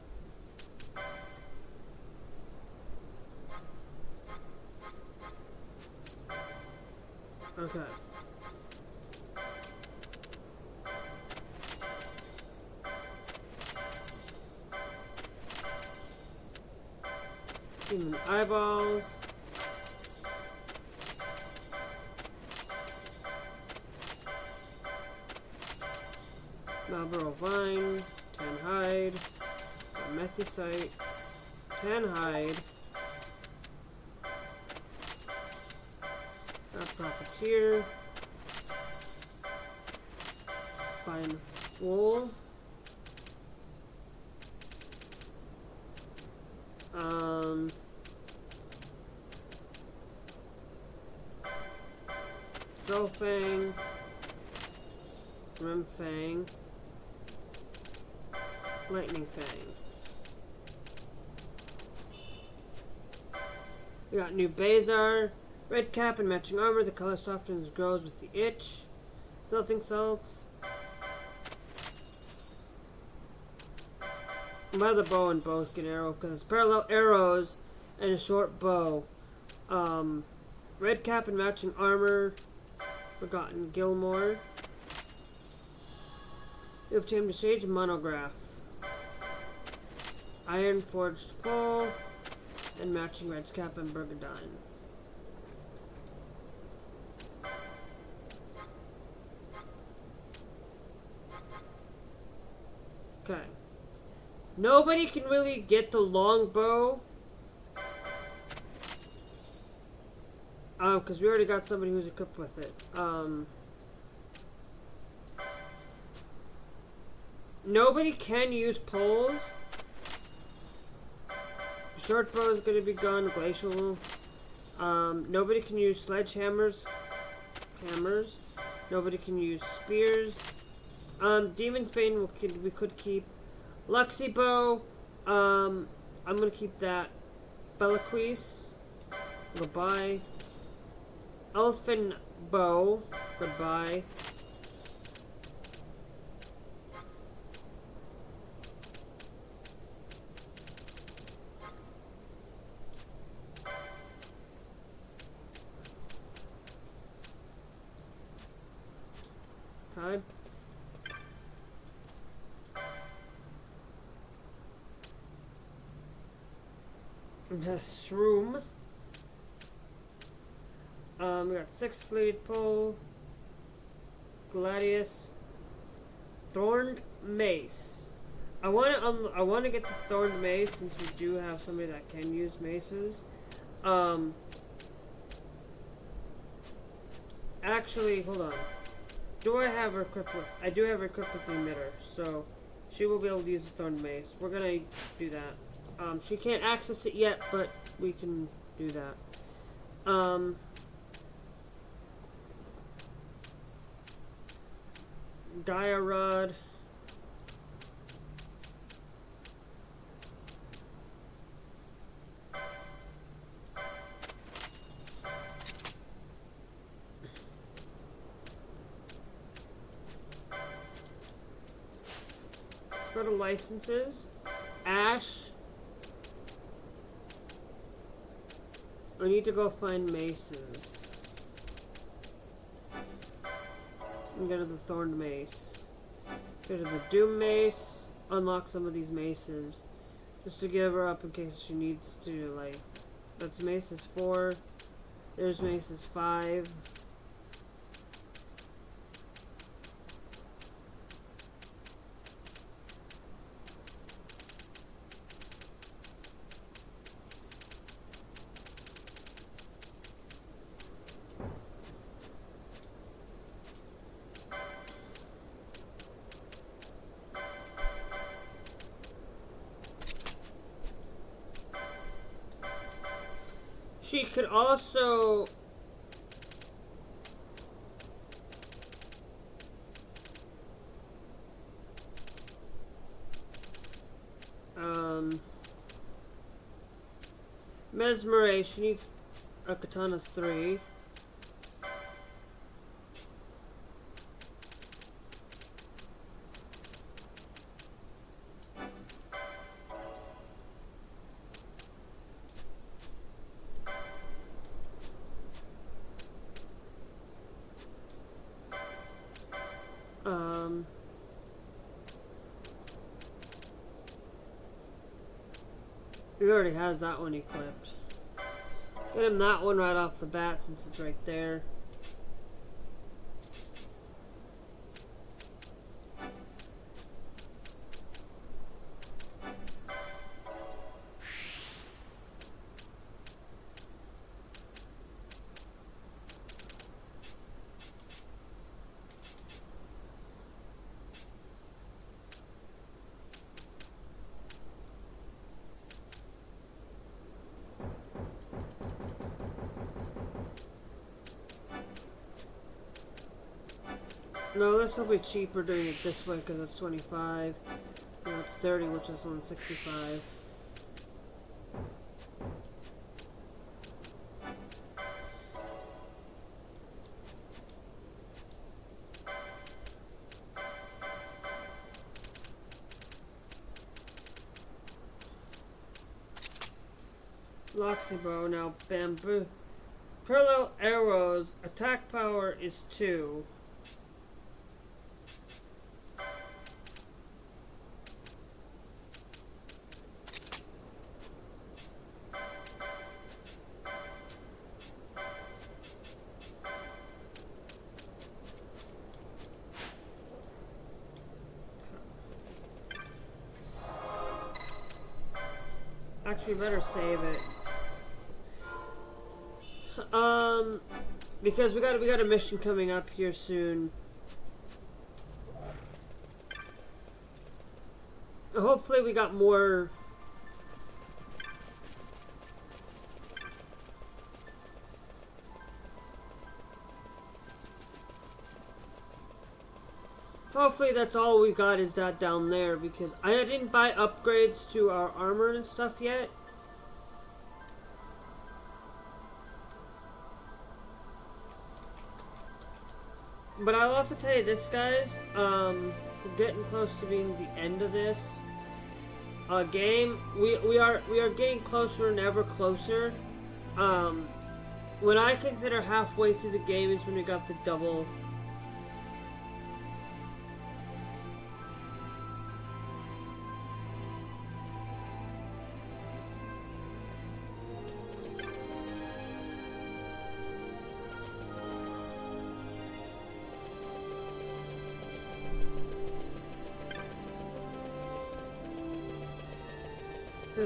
okay. Human eyeballs. Marlboro vine, tan hide, methicite, tan hide, profiteer, fine wool, Sulfang, Remfang, Lightning Fang. We got new bazzar, red cap and matching armor. The color softens grows with the itch. Smelting salts. Another bow and bow and arrow because it's parallel arrows and a short bow. Red cap and matching armor. Forgotten Gilmore. You have tamed a sage monograph. Iron forged pole and matching red's cap and bergadine. Okay. Nobody can really get the longbow. Because we already got somebody who's equipped with it. Nobody can use poles. Short bow is going to be gone. Glacial. Nobody can use sledgehammers. Hammers. Nobody can use spears. Demon's Bane we could keep. Luxie bow. I'm going to keep that. Bellaquise. Goodbye. Elfin bow. Goodbye. Okay. Shroom. We got 6 fleeted pole, gladius, thorned mace. I want to get the thorned mace since we do have somebody that can use maces. Actually, hold on. Do I have her equipped with? I do have her equipped with the emitter, so she will be able to use the thorned mace. We're gonna do that. She can't access it yet, but we can do that. Dia rod. Let's go to licenses. Ash. I need to go find maces. And go to the thorned mace. Go to the doom mace. Unlock some of these maces. Just to give her up in case she needs to, like... That's maces 4. There's maces 5. She could also... mesmerize. She needs a katana's 3. He already has that one equipped. Get him that one right off the bat since it's right there. No, this will be cheaper doing it this way because it's 25. No, it's 30, which is on 65. Loxy bow, now bamboo. Parallel arrows, attack power is 2. Actually, better save it. Because we got a mission coming up here soon. Hopefully, we got more. Hopefully that's all we got is that down there, because I didn't buy upgrades to our armor and stuff yet. But I'll also tell you this, guys, we're getting close to being the end of this game. We are getting closer and ever closer. When I consider halfway through the game is when we got the double.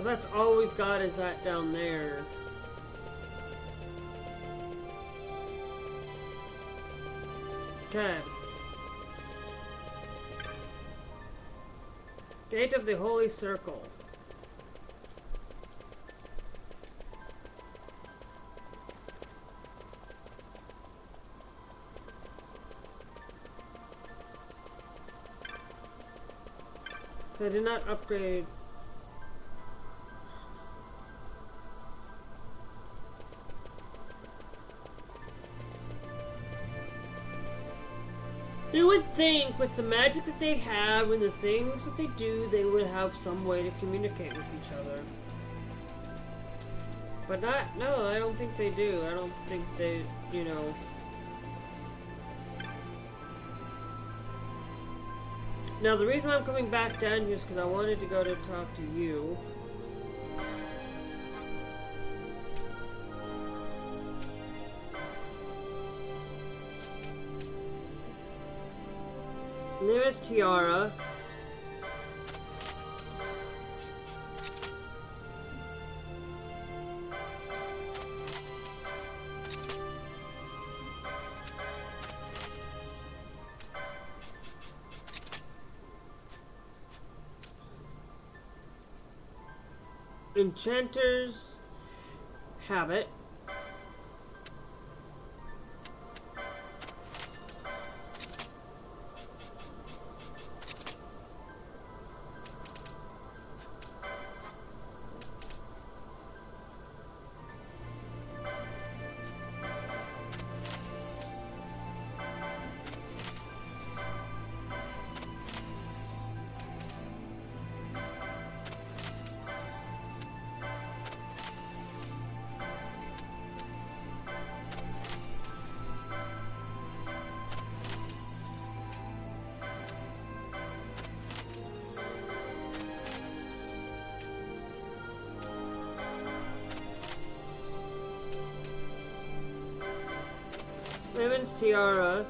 That's all we've got is that down there. Okay. Gate of the Holy Circle. They did not upgrade. You would think with the magic that they have and the things that they do, they would have some way to communicate with each other. But no, I don't think they do. I don't think they, you know. Now the reason I'm coming back down here is because I wanted to go to talk to you. There is Tiara. Enchanter's Habit. Clement's tiara.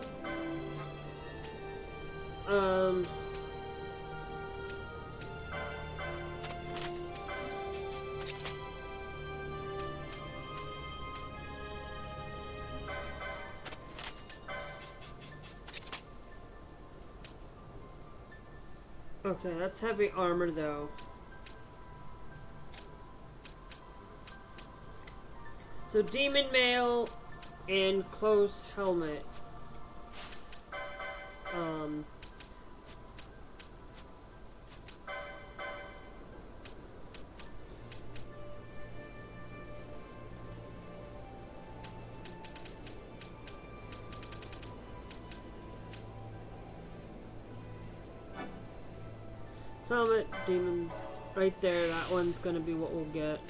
Okay, that's heavy armor though. So demon mail and close helmet. Helmet, demons, right there. That one's gonna be what we'll get.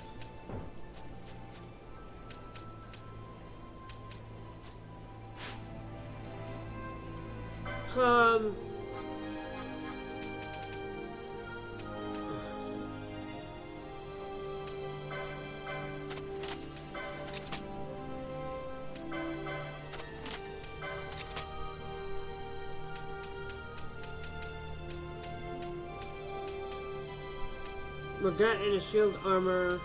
Margat and a shield armor.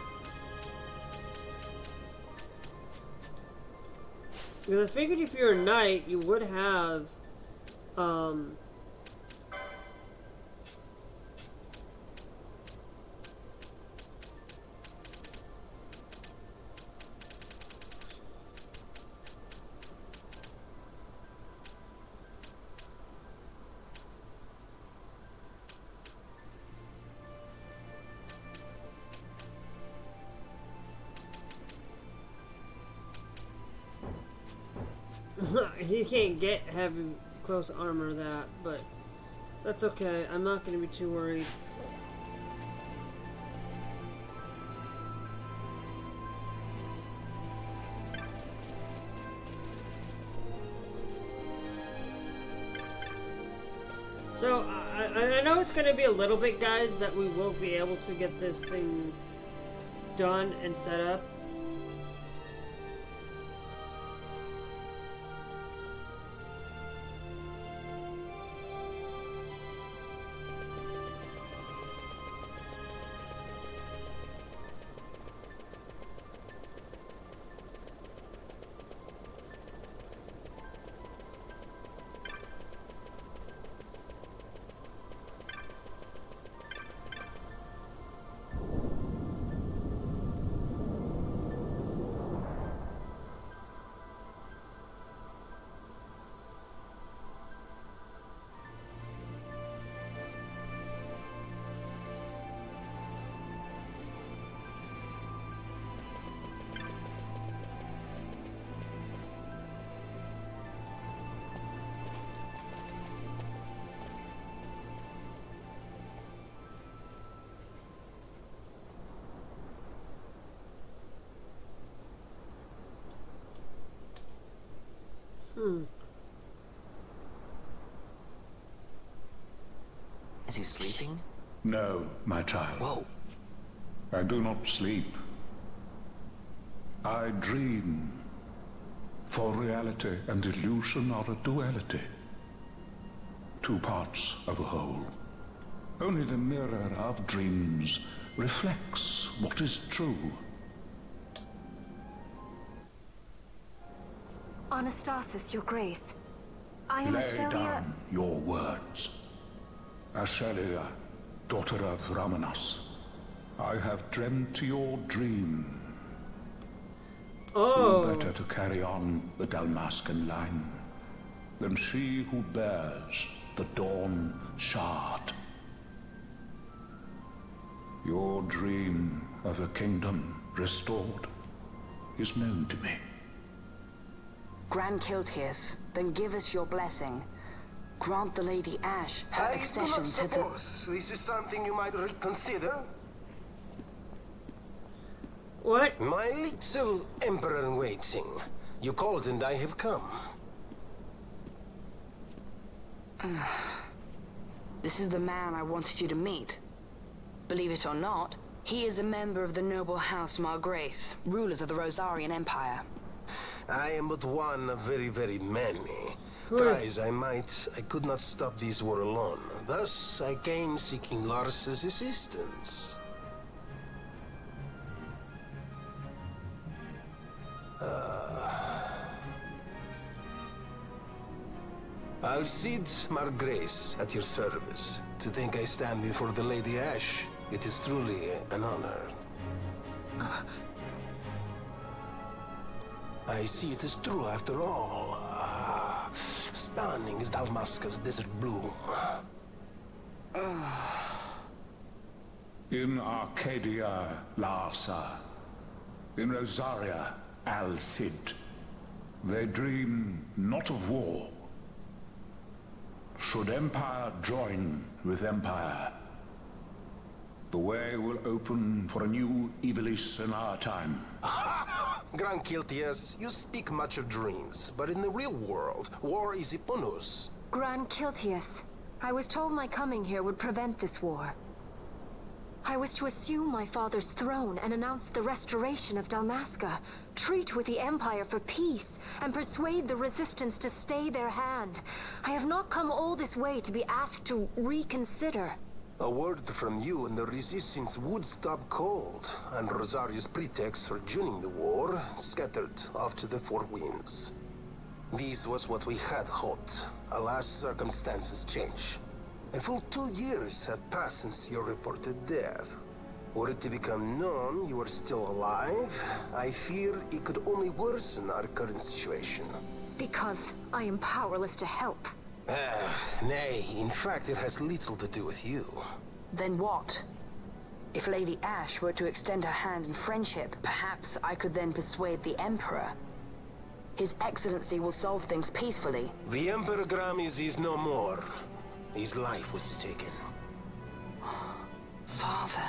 Because I figured if you're a knight, you would have, he can't get heavy close armor that, but that's okay. I'm not going to be too worried. So I know it's going to be a little bit, guys, that we will be able to get this thing done and set up. Is he sleeping? No, my child. Whoa. I do not sleep. I dream. For reality and illusion are a duality. Two parts of a whole. Only the mirror of dreams reflects what is true. Anastasis, Your Grace. I am Lay Ashelia. down your words. Ashelia, daughter of Ramanas, I have dreamt your dream. Oh. Who better to carry on the Dalmascan line than she who bears the Dawn Shard? Your dream of a kingdom restored is known to me. Grand Kiltius, then give us your blessing. Grant the Lady Ash her accession to the... I do not suppose this is something you might reconsider. What? My little emperor-in-waiting. You called and I have come. This is the man I wanted you to meet. Believe it or not, he is a member of the noble house Margrace, rulers of the Rosarian Empire. I am but one of very, very many. Who Try is- as I might, I could not stop this war alone. Thus, I came seeking Lars's assistance. Alcide Margrace at your service. To think I stand before the Lady Ash, it is truly an honor. I see it is true after all. Stunning is Dalmasca's desert bloom. In Arcadia, Larsa. In Rosaria, Alcid. They dream not of war. Should empire join with empire, the way will open for a new Evilis in our time. Gran Kiltias, you speak much of dreams, but in the real world, war is upon us. Gran Kiltias, I was told my coming here would prevent this war. I was to assume my father's throne and announce the restoration of Dalmasca, treat with the Empire for peace, and persuade the Resistance to stay their hand. I have not come all this way to be asked to reconsider. A word from you and the Resistance would stop cold, and Rosaria's pretext for joining the war scattered off to the four winds. This was what we had hoped. Alas, circumstances change. A full 2 years have passed since your reported death. Were it to become known you are still alive, I fear it could only worsen our current situation. Because I am powerless to help. Nay, in fact it has little to do with you. Then what? If Lady Ash were to extend her hand in friendship, perhaps I could then persuade the Emperor. His Excellency will solve things peacefully. The Emperor Gramis is no more. His life was taken. Father.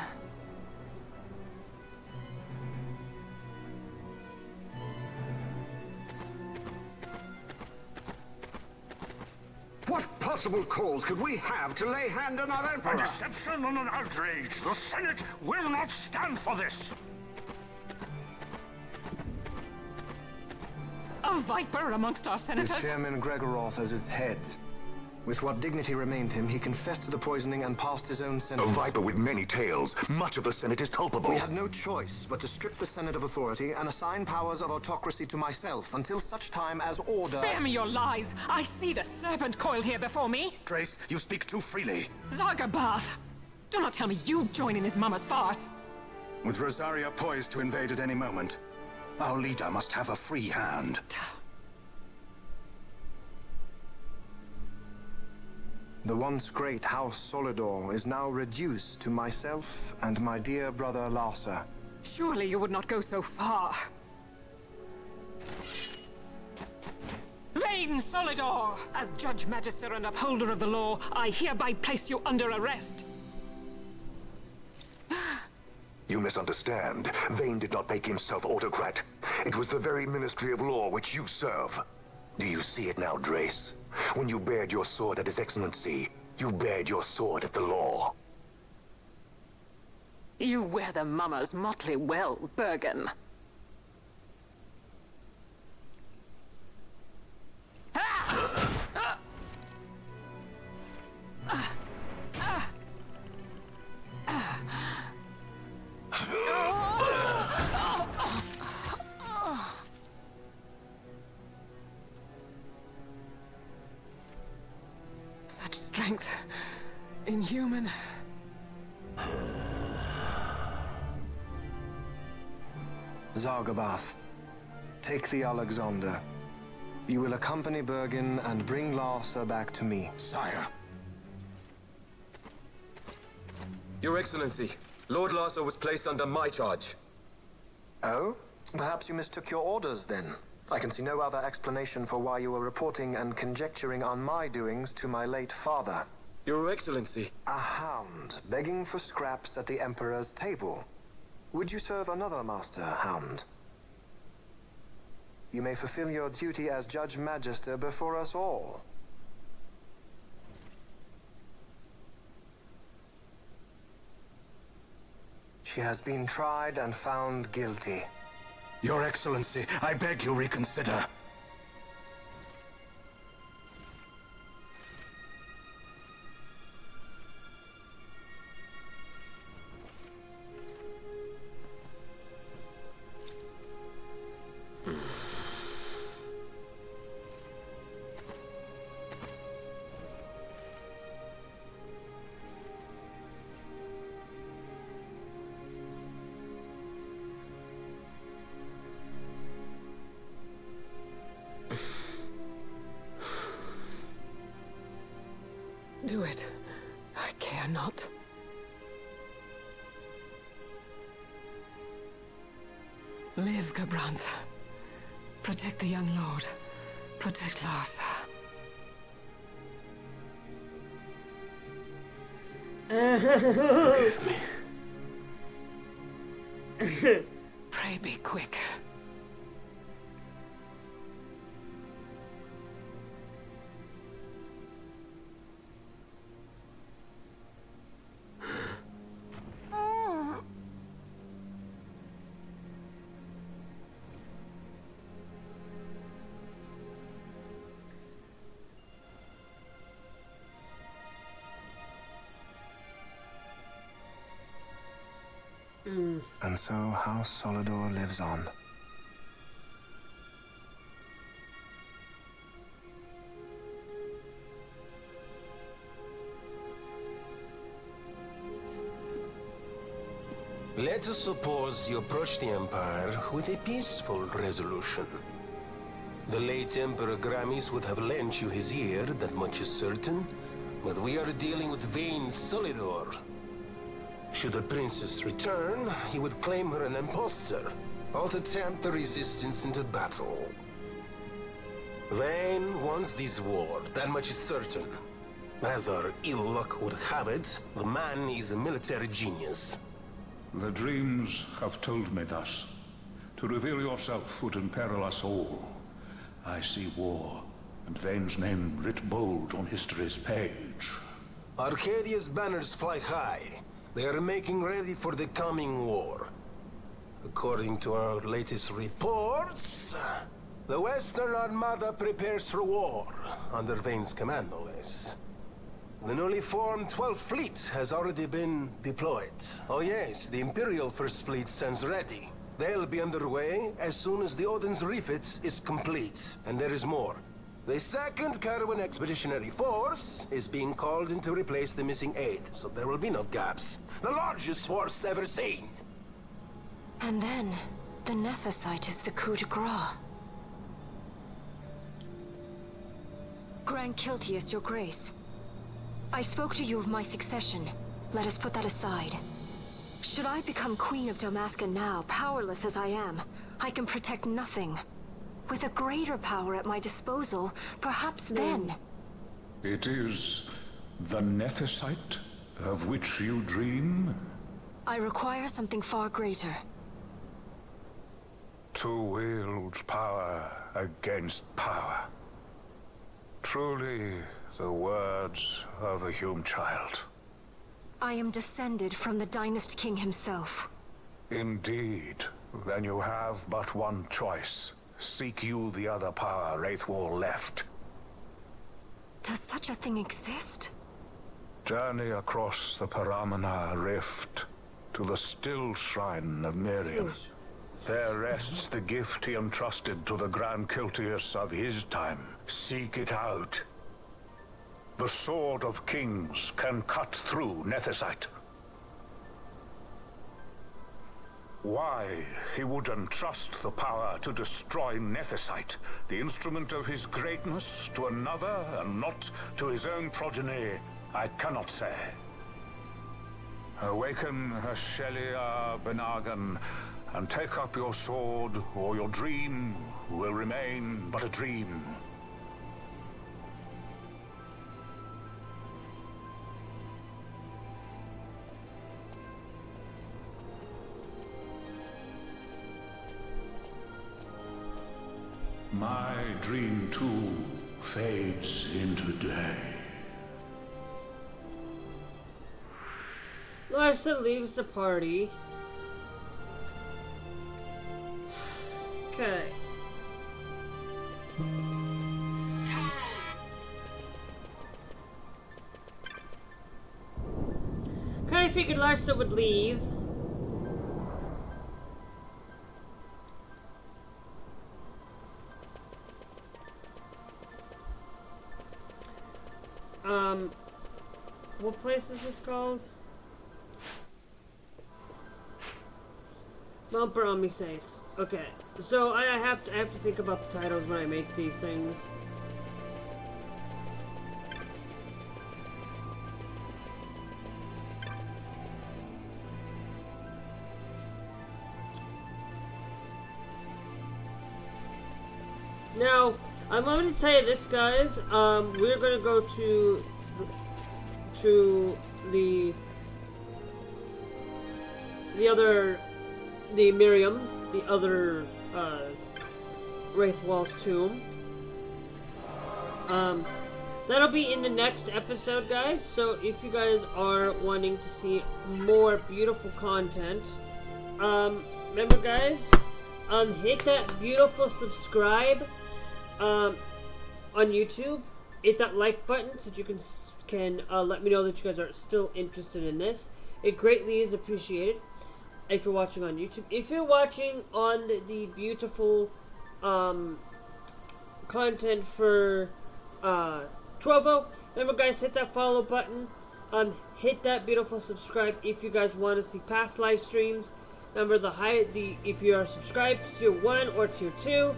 What possible cause could we have to lay hand on our Emperor? A deception and an outrage. The Senate will not stand for this. A viper amongst our senators? With Chairman Gregoroth as its head. With what dignity remained him, he confessed to the poisoning and passed his own A sentence. viper with many tails. Much of the Senate is culpable. We had no choice but to strip the Senate of authority and assign powers of autocracy to myself until such time as order... Spare me your lies! I see the serpent coiled here before me! Trace, you speak too freely. Zargabath! Do not tell me you join in his mama's farce! With Rosaria poised to invade at any moment, our leader must have a free hand. The once great House Solidor is now reduced to myself and my dear brother Larsa. Surely you would not go so far. Vain Solidor! As Judge Magister and upholder of the law, I hereby place you under arrest. You misunderstand. Vane did not make himself autocrat. It was the very Ministry of Law which you serve. Do you see it now, Drace? When you bared your sword at His Excellency, you bared your sword at the law. You wear the mama's motley well, Bergen. Such strength. Inhuman. Zargabath, take the Alexander. You will accompany Bergen and bring Larsa back to me. Sire. Your Excellency, Lord Larsa was placed under my charge. Oh? Perhaps you mistook your orders then. I can see no other explanation for why you were reporting and conjecturing on my doings to my late father. Your Excellency. A hound begging for scraps at the Emperor's table. Would you serve another master, hound? You may fulfill your duty as Judge Magister before us all. She has been tried and found guilty. Your Excellency, I beg you reconsider. Do it. I care not. Live, Gabrantha. Protect the young lord. Protect Larsa. Forgive me. Pray be quick. And so House Solidor lives on. Let us suppose you approach the Empire with a peaceful resolution. The late Emperor Gramis would have lent you his ear, that much is certain, but we are dealing with vain Solidor. Should the princess return, he would claim her an impostor, or to tempt the resistance into battle. Vayne wants this war, that much is certain. As our ill luck would have it, the man is a military genius. The dreams have told me thus. To reveal yourself would imperil us all. I see war, and Vayne's name writ bold on history's page. Arcadia's banners fly high. They are making ready for the coming war. According to our latest reports, the Western Armada prepares for war, under Vayne's command, no less. The newly formed 12th Fleet has already been deployed. Oh yes, the Imperial First Fleet stands ready. They'll be underway as soon as the Odin's refit is complete, and there is more. The 2nd Caravan Expeditionary Force is being called in to replace the missing 8th, so there will be no gaps. The largest force ever seen! And then, the Nethicite is the coup de grace. Grand Kiltius, your grace. I spoke to you of my succession. Let us put that aside. Should I become Queen of Dalmasca now, powerless as I am, I can protect nothing. With a greater power at my disposal, perhaps then... It is the Nethicite of which you dream? I require something far greater. To wield power against power. Truly, the words of a Hume child. I am descended from the Dynast King himself. Indeed. Then you have but one choice. Seek you the other power Wraithwall left. Does such a thing exist? Journey across the Paramina rift to the still shrine of Miriam. There rests the gift he entrusted to the Grand Kiltius of his time. Seek it out. The Sword of Kings can cut through Nethicite. Why he would entrust the power to destroy Nethicite, the instrument of his greatness, to another and not to his own progeny, I cannot say. Awaken Shelia Benagan and take up your sword, or your dream will remain but a dream. My dream, too, fades into day. Larsa leaves the party. Okay. Kinda figured Larsa would leave. What place is this called? Mount omisace. Okay, so I have to think about the titles when I make these things. Now, I'm going to tell you this, guys. We're going to go to the Miriam, the other Wraithwall's tomb. That'll be in the next episode, guys. So if you guys are wanting to see more beautiful content, remember, guys, hit that beautiful subscribe on YouTube. Hit that like button so that you can let me know that you guys are still interested in this. It greatly is appreciated if you're watching on YouTube. If you're watching on the beautiful content for Trovo, remember, guys, hit that follow button. Hit that beautiful subscribe if you guys want to see past live streams. Remember, if you are subscribed to tier 1 or tier 2,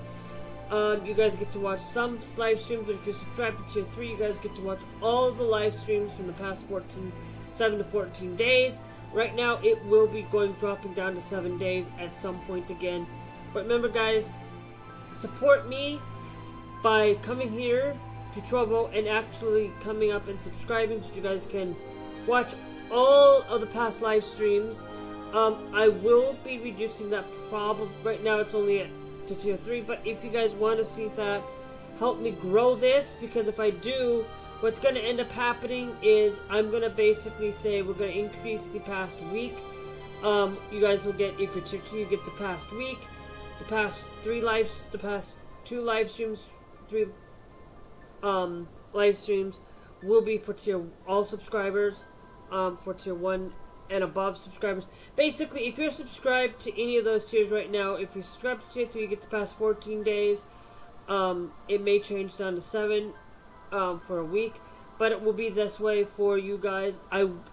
you guys get to watch some live streams, but if you're subscribed to tier 3, you guys get to watch all the live streams from the past 7 to 14 days. Right now, it will be dropping down to 7 days at some point again. But remember, guys, support me by coming here to Trovo and actually coming up and subscribing so you guys can watch all of the past live streams. I will be reducing that probably. Right now, it's only to tier 3, but if you guys want to see that, help me grow this, because if I do, what's going to end up happening is I'm going to basically say we're going to increase the past week. You guys will get, if you're tier 2, you get the past week, the past 2 live streams, 3 live streams will be for all subscribers, for tier 1 and above subscribers. Basically, if you're subscribed to any of those tiers right now, if you're subscribed to tier 3, you get the past 14 days. It may change down to 7 for a week, but it will be this way for you guys.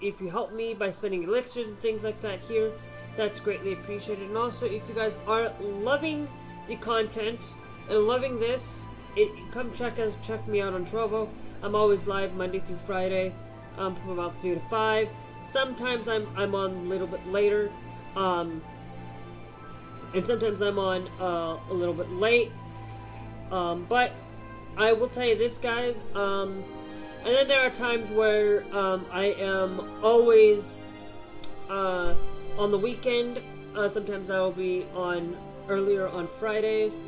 If you help me by spending elixirs and things like that here, that's greatly appreciated. And also, if you guys are loving the content and loving this, come check me out on Trovo. I'm always live Monday through Friday, from about 3 to 5. Sometimes I'm on a little bit later, and sometimes I'm on a little bit late. But I will tell you this, guys. And then there are times where I am always on the weekend. Sometimes I will be on earlier on Fridays.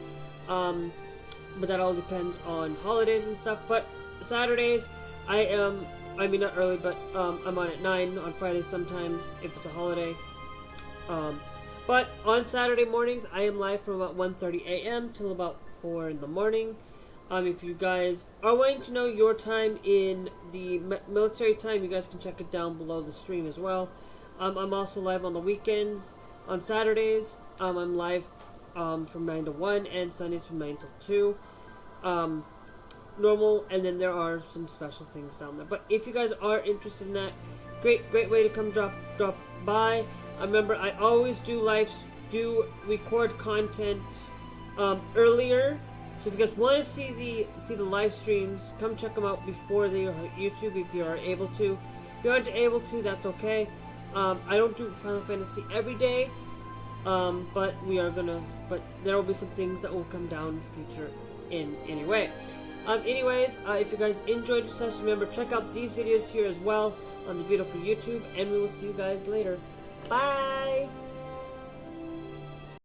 But that all depends on holidays and stuff. But Saturdays, I mean, not early, but I'm on at 9 on Fridays sometimes if it's a holiday. But on Saturday mornings, I am live from about 1:30 a.m. till about 4 in the morning. If you guys are wanting to know your time in the military time, you guys can check it down below the stream as well. I'm also live on the weekends. On Saturdays, I'm live from 9 to 1, and Sundays from 9 till 2. Normal, and then there are some special things down there. But if you guys are interested in that, great way to come drop by. Remember, I always do record content earlier. So if you guys want to see the live streams, come check them out before they are on YouTube if you are able to. If you aren't able to, that's okay. I don't do Final Fantasy every day, but there will be some things that will come down in the future anyway. Anyways, if you guys enjoyed yourselves, remember, check out these videos here as well on the beautiful YouTube, and we will see you guys later. Bye!